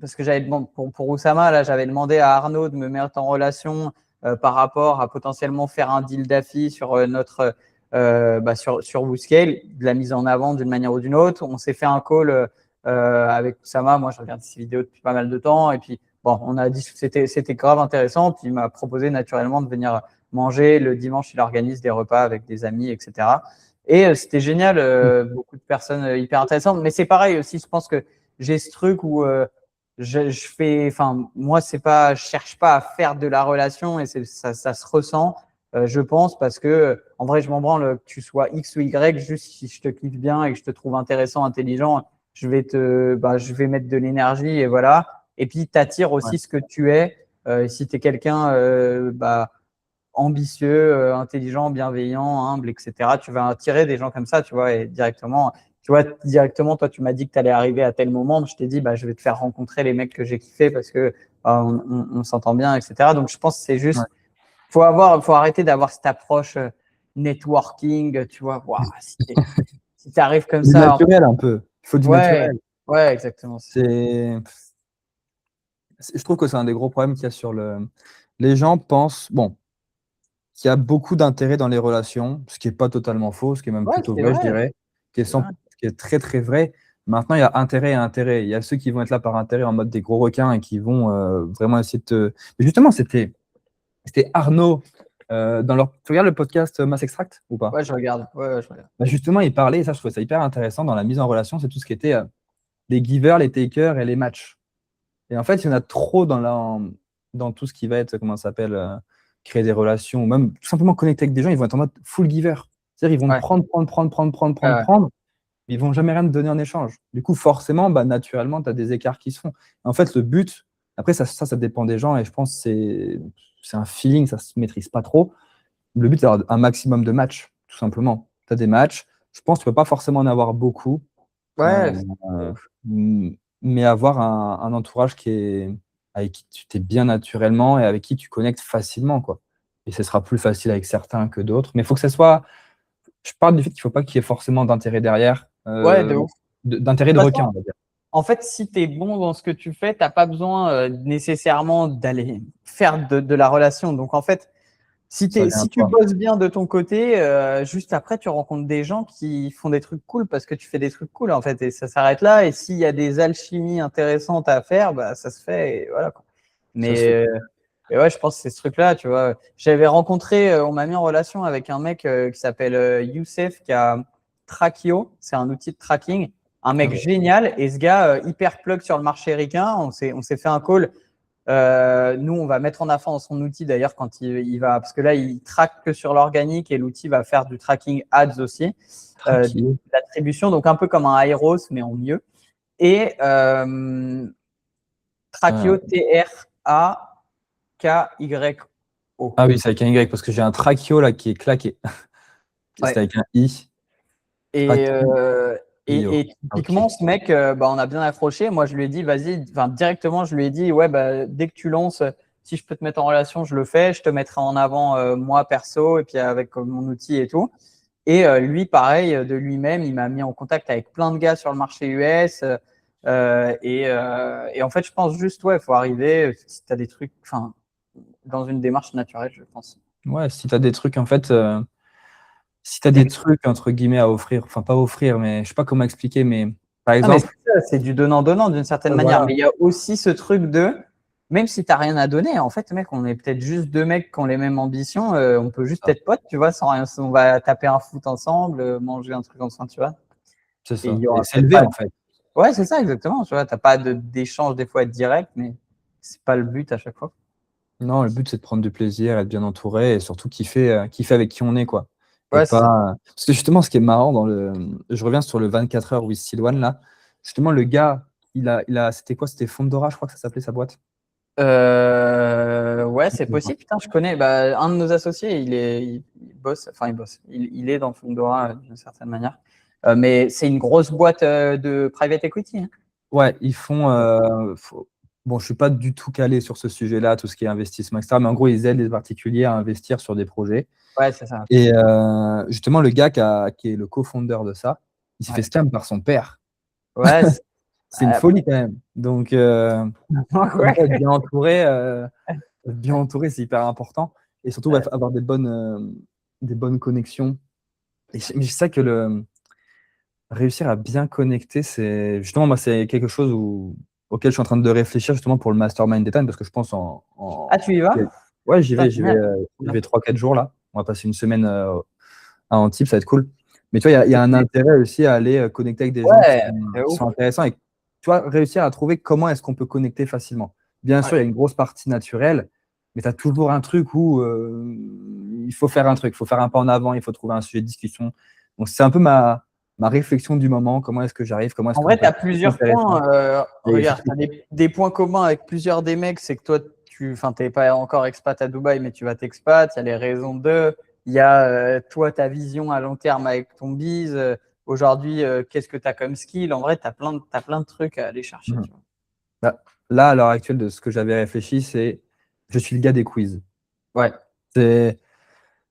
parce que j'avais demandé, pour Oussama, là, j'avais demandé à Arnaud de me mettre en relation par rapport à potentiellement faire un deal d'affi sur notre, bah, sur WooScale, de la mise en avant d'une manière ou d'une autre. On s'est fait un call avec Oussama. Moi, je regarde ces vidéos depuis pas mal de temps. Et puis, bon, on a dit que c'était grave intéressant. Puis, il m'a proposé naturellement de venir manger. Le dimanche, il organise des repas avec des amis, etc. Et c'était génial. Beaucoup de personnes hyper intéressantes. Mais c'est pareil aussi, je pense que j'ai ce truc où je fais, enfin, moi, c'est pas, je cherche pas à faire de la relation et ça se ressent, je pense, parce que en vrai, je m'en branle que tu sois X ou Y, juste si je te kiffe bien et que je te trouve intéressant, intelligent, je vais mettre de l'énergie et voilà. Et puis, t'attires Ouais. aussi ce que tu es. Si tu es quelqu'un, ambitieux, intelligent, bienveillant, humble, etc. Tu vas attirer des gens comme ça, tu vois, et directement, tu vois, directement, toi, tu m'as dit que tu allais arriver à tel moment, je t'ai dit, bah, je vais te faire rencontrer les mecs que j'ai kiffé parce que on s'entend bien, etc. Donc, je pense que c'est Ouais. juste, faut arrêter d'avoir cette approche networking, tu vois, waouh, si tu arrives comme Du ça, naturel un peu. Il faut du ouais, naturel. ouais, exactement, c'est ça. C'est, je trouve que c'est un des gros problèmes qu'il y a sur le. Les gens pensent, bon, qu'il y a beaucoup d'intérêt dans les relations, ce qui est pas totalement faux, ce qui est même Ouais, plutôt c'est vrai, je vrai, dirais, c'est vrai. qui est très, très vrai. Maintenant, il y a intérêt et intérêt. Il y a ceux qui vont être là par intérêt en mode des gros requins et qui vont vraiment essayer de te. Mais justement, c'était Arnaud dans leur. Tu regardes le podcast Mass Extract ou pas? Ouais, je regarde, ouais, je regarde. Bah, justement, il parlait, et ça, je trouvais ça hyper intéressant dans la mise en relation, c'est tout ce qui était les givers, les takers et les matchs. Et en fait, il y en a trop dans tout ce qui va être, comment ça s'appelle, créer des relations, ou même tout simplement connecter avec des gens, ils vont être en mode full giver. C'est-à-dire, ils vont te Ouais, prendre, prendre, prendre, prendre, prendre, prendre, ouais, prendre, mais ils vont jamais rien te donner en échange. Du coup, forcément, bah, naturellement, tu as des écarts qui se font. En fait, le but, après, ça dépend des gens, et je pense que c'est un feeling, ça se maîtrise pas trop. Le but, c'est d'avoir un maximum de matchs, tout simplement. Tu as des matchs, je pense que tu peux pas forcément en avoir beaucoup, ouais, euh, mais avoir un entourage avec qui tu t'es bien naturellement et avec qui tu connectes facilement, quoi. Et ce sera plus facile avec certains que d'autres. Mais il faut que ça soit. Je parle du fait qu'il ne faut pas qu'il y ait forcément d'intérêt derrière, ouais, de ouf. d'intérêt de De toute façon, requin, on va dire. en fait, si tu es bon dans ce que tu fais, tu n'as pas besoin nécessairement d'aller faire de la relation. Donc, en fait, Ça vient à si tu toi. bosses bien de ton côté, juste après, tu rencontres des gens qui font des trucs cool parce que tu fais des trucs cool, en fait. Et ça s'arrête là. Et s'il y a des alchimies intéressantes à faire, bah, ça se fait. Et voilà, quoi. Ça se fait. Mais ouais, je pense que c'est ce truc-là, tu vois. J'avais rencontré, on m'a mis en relation avec un mec qui s'appelle Youssef qui a Trackio, c'est un outil de tracking, un Ah mec ouais. génial. Et ce gars, hyper plug sur le marché ricain, on s'est fait un call. Nous, on va mettre en avant son outil d'ailleurs quand il va, parce que là, il traque que sur l'organique et l'outil va faire du tracking ads aussi, de Tranquille. l'attribution, donc un peu comme un Aeros, mais en mieux. Et Euh, Trackio, T-R-A-K-Y-O. ah oui, c'est avec un Y, parce que j'ai un trachio là qui est claqué. Ouais. C'était avec un I. Et, Trachio. et Ok. typiquement, ce mec, bah, on a bien accroché. Moi, je lui ai dit, vas-y, enfin, directement, je lui ai dit, ouais, bah, dès que tu lances, si je peux te mettre en relation, je le fais. Je te mettrai en avant, moi, perso, et puis avec mon outil et tout. Et lui, pareil, de lui-même, il m'a mis en contact avec plein de gars sur le marché US. Et en fait, je pense juste, ouais, il faut arriver, si tu as des trucs, enfin, dans une démarche naturelle, je pense. Ouais, si tu as des trucs, en fait, si tu as des trucs, entre guillemets, à offrir, enfin, pas offrir, mais je sais pas comment expliquer, mais par Non, mais exemple, c'est du donnant-donnant d'une certaine manière. voilà, Mais il y a aussi ce truc de, même si tu n'as rien à donner, en fait, mec, on est peut-être juste deux mecs qui ont les mêmes ambitions. On peut juste être potes, tu vois, sans rien. On va taper un foot ensemble, manger un truc ensemble, tu vois. c'est Et il ça. y Et aura peut-être s'élever, pas. en fait. Ouais, c'est ça, exactement. Tu vois, t'as pas d'échange des fois direct, mais c'est pas le but à chaque fois. Non, le but, c'est de prendre du plaisir, être bien entouré et surtout kiffer avec qui on est, quoi. Et Ouais, c'est ça. pas. Parce que justement, ce qui est marrant Je reviens sur le 24 heures with Silwan, là. Justement, le gars, c'était quoi? C'était Fondora, je crois que ça s'appelait sa boîte. Ouais, c'est possible. Putain, je connais. Bah, un de nos associés, il bosse. Enfin, il bosse. Il est dans Fundora d'une certaine manière. Mais c'est une grosse boîte de private equity, hein. Ouais, ils font. Bon, je suis pas du tout calé sur ce sujet-là, tout ce qui est investissement, etc. Mais en gros, ils aident les particuliers à investir sur des projets. Ouais, c'est ça. Et justement, le gars qui est le co-founder de ça, il s'est fait Ouais. scam par son père. Ouais. C'est une folie quand même. Donc, comme quoi, Ouais. être bien entouré, c'est hyper important. Et surtout, ouais, avoir des bonnes connexions. Mais c'est ça que réussir à bien connecter, c'est justement, moi, c'est quelque chose auquel je suis en train de réfléchir justement pour le mastermind d'Ethan, parce que je pense Ah, tu y vas? Ouais, Putain, génial. j'y vais 3-4 jours là. On va passer une semaine à Antibes, ça va être cool. Mais tu vois, il y a un intérêt aussi à aller connecter avec des gens Ouais, c'est qui ouf. sont intéressants et tu vois, réussir à trouver comment est-ce qu'on peut connecter facilement. Bien sûr, Ouais. il y a une grosse partie naturelle, mais tu as toujours un truc où il faut faire un truc, il faut faire un pas en avant, il faut trouver un sujet de discussion. Donc, c'est un peu ma réflexion du moment. Comment est-ce que j'arrive? Comment est-ce En qu'on vrai, tu peut as être plusieurs intéressant? points. Et Regarde, tu as des points communs avec plusieurs des mecs. C'est que toi, tu n'es pas encore expat à Dubaï, mais tu vas t'expat. Il y a les raisons de. Il y a toi, ta vision à long terme avec ton bise. Aujourd'hui, qu'est-ce que tu as comme skill? En vrai, tu as, t'as plein de trucs à aller chercher. Mhm. Tu vois. Là, à l'heure actuelle, de ce que j'avais réfléchi, c'est je suis le gars des quiz. Ouais. C'est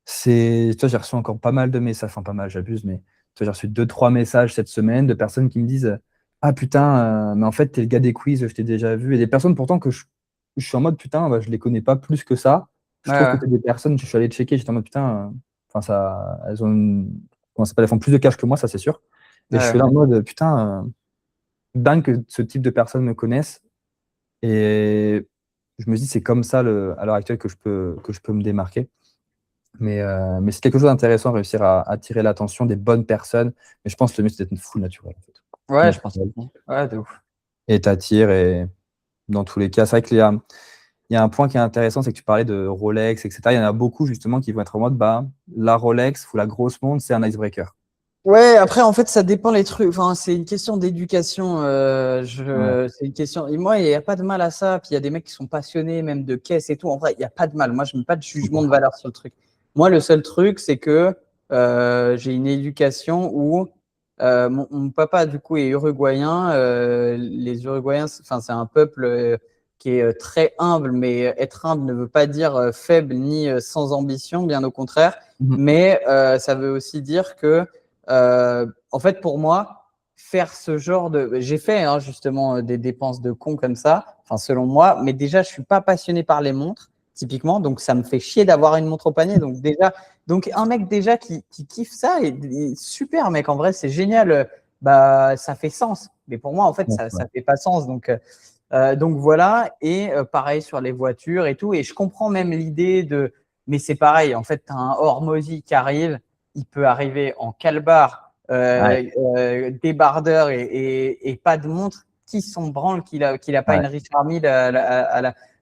tu vois, j'ai reçu encore pas mal de messages, enfin pas mal, j'abuse, mais tu vois, j'ai reçu 2-3 messages cette semaine de personnes qui me disent ah putain, mais en fait, t'es le gars des quiz, je t'ai déjà vu. Et des personnes pourtant que je suis en mode putain, bah, je les connais pas plus que ça. Je Ouais, trouve que ouais. c'est des personnes, je suis allé checker, j'étais en mode putain, enfin ça, elles ont comment ça s'appelle, elles font plus de cash que moi, ça c'est sûr. Et je suis Ouais. là en mode putain, dingue que ce type de personnes me connaissent. Et je me dis, c'est comme ça à l'heure actuelle que je peux me démarquer. Mais c'est quelque chose d'intéressant, réussir à attirer l'attention des bonnes personnes. Mais je pense que le mieux, c'est d'être une foule naturelle, en fait. Ouais, je pense Naturelle. aussi. Ouais, de ouf. Et t'attires. Et dans tous les cas, c'est vrai qu'il y a un point qui est intéressant, c'est que tu parlais de Rolex, etc. Il y en a beaucoup, justement, qui vont être en mode, bah, la Rolex ou la grosse montre, c'est un icebreaker. Ouais, après, en fait, ça dépend les trucs. Enfin, c'est une question d'éducation. Ouais. C'est une question. Et moi, il n'y a pas de mal à ça. Puis il y a des mecs qui sont passionnés, même de caisse et tout. En vrai, il n'y a pas de mal. Moi, je ne mets pas de jugement de valeur sur le truc. Moi, le seul truc, c'est que j'ai une éducation où mon papa, du coup, est uruguayen. Les Uruguayens, enfin, c'est un peuple qui est très humble, mais être humble ne veut pas dire faible ni sans ambition, bien au contraire. Mhm. Mais ça veut aussi dire que en fait, pour moi, faire ce genre de. J'ai fait hein, justement des dépenses de con comme ça, enfin, selon moi, mais déjà, je suis pas passionné par les montres, typiquement, donc ça me fait chier d'avoir une montre au panier. Donc, déjà, donc un mec déjà qui kiffe ça, et super, mec, en vrai, c'est génial. Bah, ça fait sens. Mais pour moi, en fait, Ouais, ça ouais. ne fait pas sens. Donc voilà. Et pareil sur les voitures et tout. Et je comprends même l'idée de. Mais c'est pareil, en fait, tu as un Hormozy qui arrive il peut arriver en calbar, Ouais, débardeur et pas de montre. Qui s'en branle qu'il a pas ouais. une Richard Mille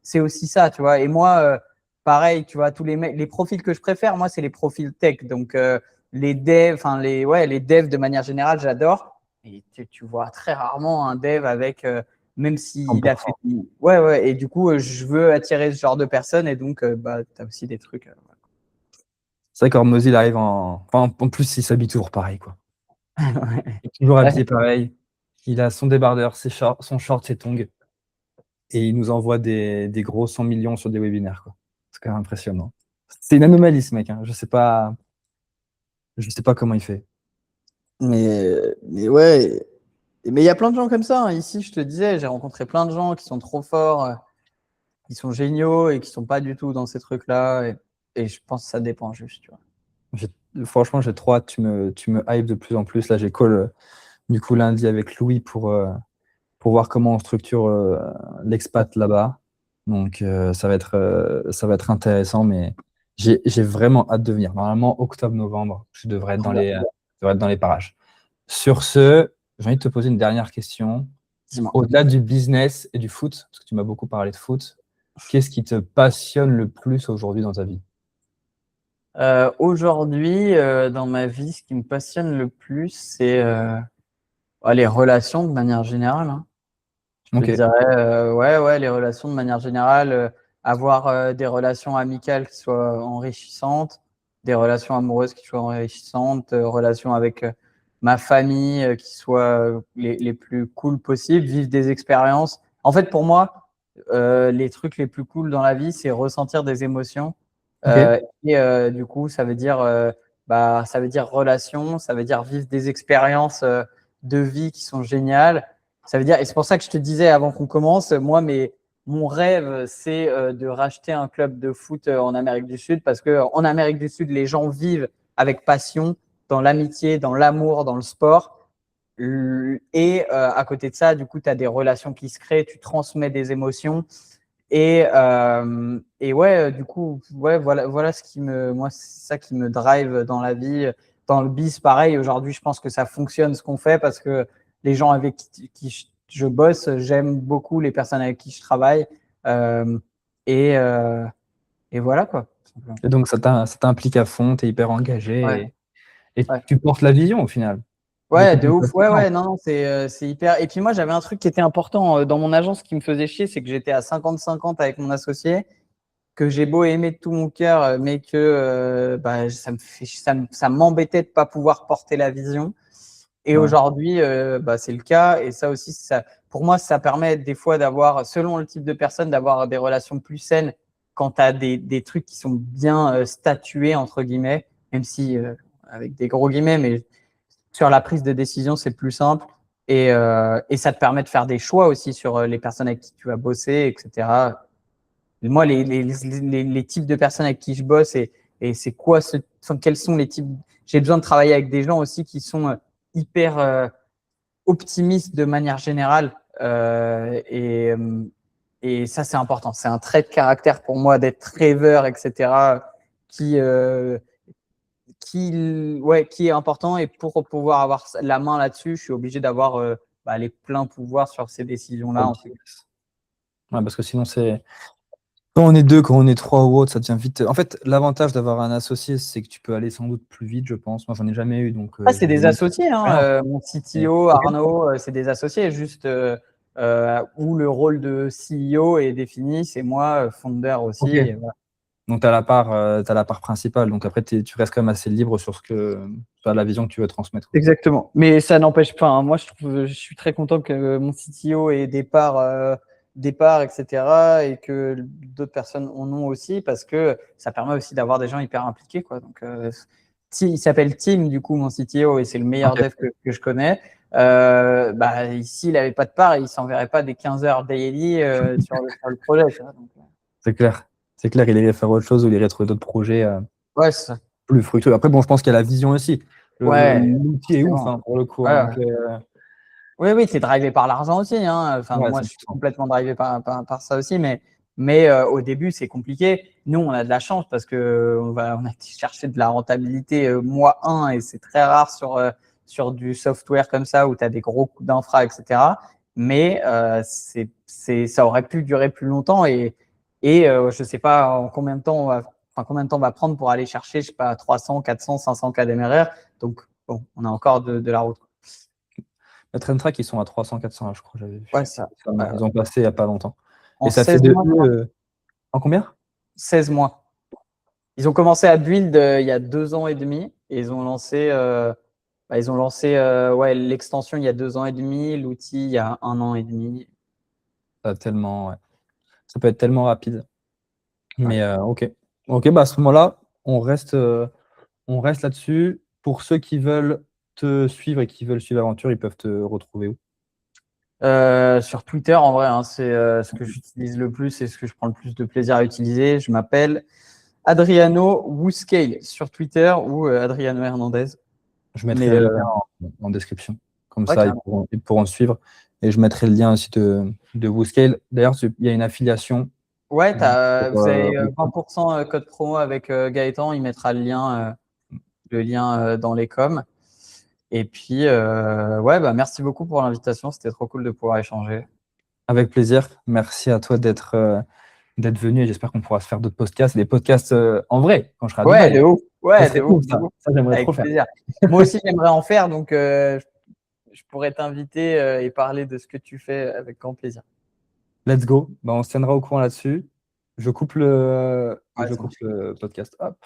C'est aussi ça, tu vois. Et moi, pareil, tu vois, tous les profils que je préfère, moi, c'est les profils tech. Donc, les devs, enfin, les devs de manière générale, j'adore. Et tu vois très rarement un dev avec, même s'il a fait. 100%. Ouais, ouais. Et du coup, je veux attirer ce genre de personnes. Et donc, bah, tu as aussi des trucs. C'est vrai qu'Hormozy, il arrive en. Enfin, en plus, il s'habille toujours pareil, quoi. Ouais. Il est toujours Ouais. habillé pareil. Il a son débardeur, son short, ses tongs. Et il nous envoie des gros 100 millions sur des webinaires, quoi. C'est quand même impressionnant. C'est une anomalie, ce mec, hein. Je sais pas comment il fait. Mais ouais, mais il y a plein de gens comme ça, hein. Ici, je te disais, j'ai rencontré plein de gens qui sont trop forts. qui sont géniaux et qui sont pas du tout dans ces trucs-là. Et je pense que ça dépend juste, tu vois. Franchement, j'ai trop hâte. Tu me hype de plus en plus. Là, j'ai call du coup lundi avec Louis pour voir comment on structure l'expat là-bas. Donc, ça va être intéressant, mais j'ai vraiment hâte de venir. Normalement, octobre-novembre, je devrais être dans les parages. Sur ce, j'ai envie de te poser une dernière question. Dis-moi. Au-delà du business et du foot, parce que tu m'as beaucoup parlé de foot, qu'est-ce qui te passionne le plus aujourd'hui dans ta vie? Aujourd'hui, dans ma vie, ce qui me passionne le plus, c'est les relations de manière générale, hein. Je te Ok. dirais, ouais, les relations de manière générale, avoir des relations amicales qui soient enrichissantes, des relations amoureuses qui soient enrichissantes, relations avec ma famille qui soient les plus cool possibles, vivre des expériences. En fait, pour moi, les trucs les plus cool dans la vie, c'est ressentir des émotions. Ok. Du coup, ça veut dire relation, ça veut dire vivre des expériences de vie qui sont géniales. Ça veut dire, et c'est pour ça que je te disais avant qu'on commence, moi, mon rêve, c'est de racheter un club de foot en Amérique du Sud parce que en Amérique du Sud, les gens vivent avec passion dans l'amitié, dans l'amour, dans le sport. Et à côté de ça, du coup, tu as des relations qui se créent, tu transmets des émotions. Et ouais, du coup, ouais, voilà ce qui moi, c'est ça qui me drive dans la vie. Dans le biz, pareil, aujourd'hui, je pense que ça fonctionne ce qu'on fait parce que les gens avec qui je bosse, j'aime beaucoup les personnes avec qui je travaille. Euh, et, euh, et voilà, quoi. Et donc, ça t'implique à fond, tu es hyper Ouais, engagé et ouais. tu portes la vision au final. Ouais, Beaucoup de plus ouf. Ouais, facilement. ouais, non, non, c'est hyper. Et puis moi, j'avais un truc qui était important dans mon agence qui me faisait chier, c'est que j'étais à 50-50 avec mon associé, que j'ai beau aimer de tout mon cœur, mais que ça m'embêtait de pas pouvoir porter la vision. Et Ouais. aujourd'hui, c'est le cas. Et ça aussi, pour moi, ça permet des fois d'avoir, selon le type de personne, d'avoir des relations plus saines quand tu as des trucs qui sont bien statués, entre guillemets, même si avec des gros guillemets, mais sur la prise de décision, c'est plus simple. Et ça te permet de faire des choix aussi sur les personnes avec qui tu vas bosser, etc. Moi, les types de personnes avec qui je bosse et c'est quoi quels sont les types. J'ai besoin de travailler avec des gens aussi qui sont hyper optimistes de manière générale. Et ça, c'est important. C'est un trait de caractère pour moi d'être rêveur, etc. qui, euh, qui est important. Et pour pouvoir avoir la main là-dessus, je suis obligé d'avoir les pleins pouvoirs sur ces décisions-là. En fait. Ouais, parce que sinon, quand on est deux, quand on est trois ou autre, ça devient vite. En fait, l'avantage d'avoir un associé, c'est que tu peux aller sans doute plus vite, je pense. Moi, j'en ai jamais eu, donc Ah, j'ai c'est des limite associés, hein. rien. Mon Mais- CTO, Ok. Arnaud, c'est des associés. Juste où le rôle de CEO est défini, c'est moi, founder aussi. Ok. Et voilà. Donc, t'as la part principale. Donc, après, tu restes quand même assez libre sur la vision que tu veux transmettre. Exactement. Mais ça n'empêche pas, hein. Moi, je suis très content que mon CTO ait des parts, etc. Et que d'autres personnes en ont aussi parce que ça permet aussi d'avoir des gens hyper impliqués, quoi. Donc, il s'appelle Tim, du coup, mon CTO, et c'est le meilleur Ok. dev que je connais. Ici, il n'avait pas de part, il s'enverrait pas des 15 heures daily sur le projet, tu vois. Donc, C'est clair. C'est clair, il irait faire autre chose ou il irait trouver d'autres projets ouais, c'est ça. plus fructueux. Après, bon, je pense qu'il y a la vision aussi. Ouais, L'outil est ouf, forcément. hein, pour le coup, Ouais, hein. ouais. Donc, Oui, oui, tu es drivé par l'argent aussi, hein. Enfin, ouais, moi, je suis 100%. complètement drivé par ça aussi, mais au début, c'est compliqué. Nous, on a de la chance parce que on a cherché de la rentabilité mois 1 et c'est très rare sur du software comme ça où tu as des gros coûts d'infra, etc. Mais ça aurait pu durer plus longtemps et je ne sais pas en combien de temps combien de temps on va prendre pour aller chercher, je sais pas, 300, 400, 500 cas d'MRR. Donc, bon, on a encore de la route. La Train Track, ils sont à 300-400 là, je crois, j'avais Ouais, vu. ça. Ouais, Ils ouais. ont passé il n'y a pas longtemps. Et En ça fait 16 de mois, eux. En combien? 16 mois. Ils ont commencé à build il y a 2 ans et demi et ils ont lancé l'extension il y a 2 ans et demi, l'outil il y a 1 an et demi. Ouais. Ça peut être tellement rapide. Ouais. Mais ok. Ok, bah à ce moment-là, on reste là-dessus. Pour ceux qui veulent te suivre et qui veulent suivre l'aventure, ils peuvent te retrouver où? Sur Twitter, en vrai, hein, c'est ce que j'utilise le plus et ce que je prends le plus de plaisir à utiliser. Je m'appelle Adriano Wooscale sur Twitter ou Adriano Hernandez. Je mettrai Mais le lien en description. Comme ouais, ça, carrément. ils pourront suivre. Et je mettrai le lien aussi de WooScale. D'ailleurs, il y a une affiliation. Ouais, Pour, vous avez WooScale. 20% code promo avec Gaëtan. Il mettra le lien dans les coms. Et puis, ouais, bah, merci beaucoup pour l'invitation. C'était trop cool de pouvoir échanger. Avec plaisir. Merci à toi d'être venu et j'espère qu'on pourra se faire d'autres podcasts, des podcasts en vrai quand je serai à Ouais, Dubaï. de ouf. Ça Ouais, de serait ouf, cool, de ça. ouf. Ça, j'aimerais trop Avec faire. plaisir. Moi aussi, j'aimerais en faire. Donc, je pourrais t'inviter et parler de ce que tu fais avec grand plaisir. Let's go. Ben, on se tiendra au courant là-dessus. Je coupe Ouais, ça marche. le podcast. Hop.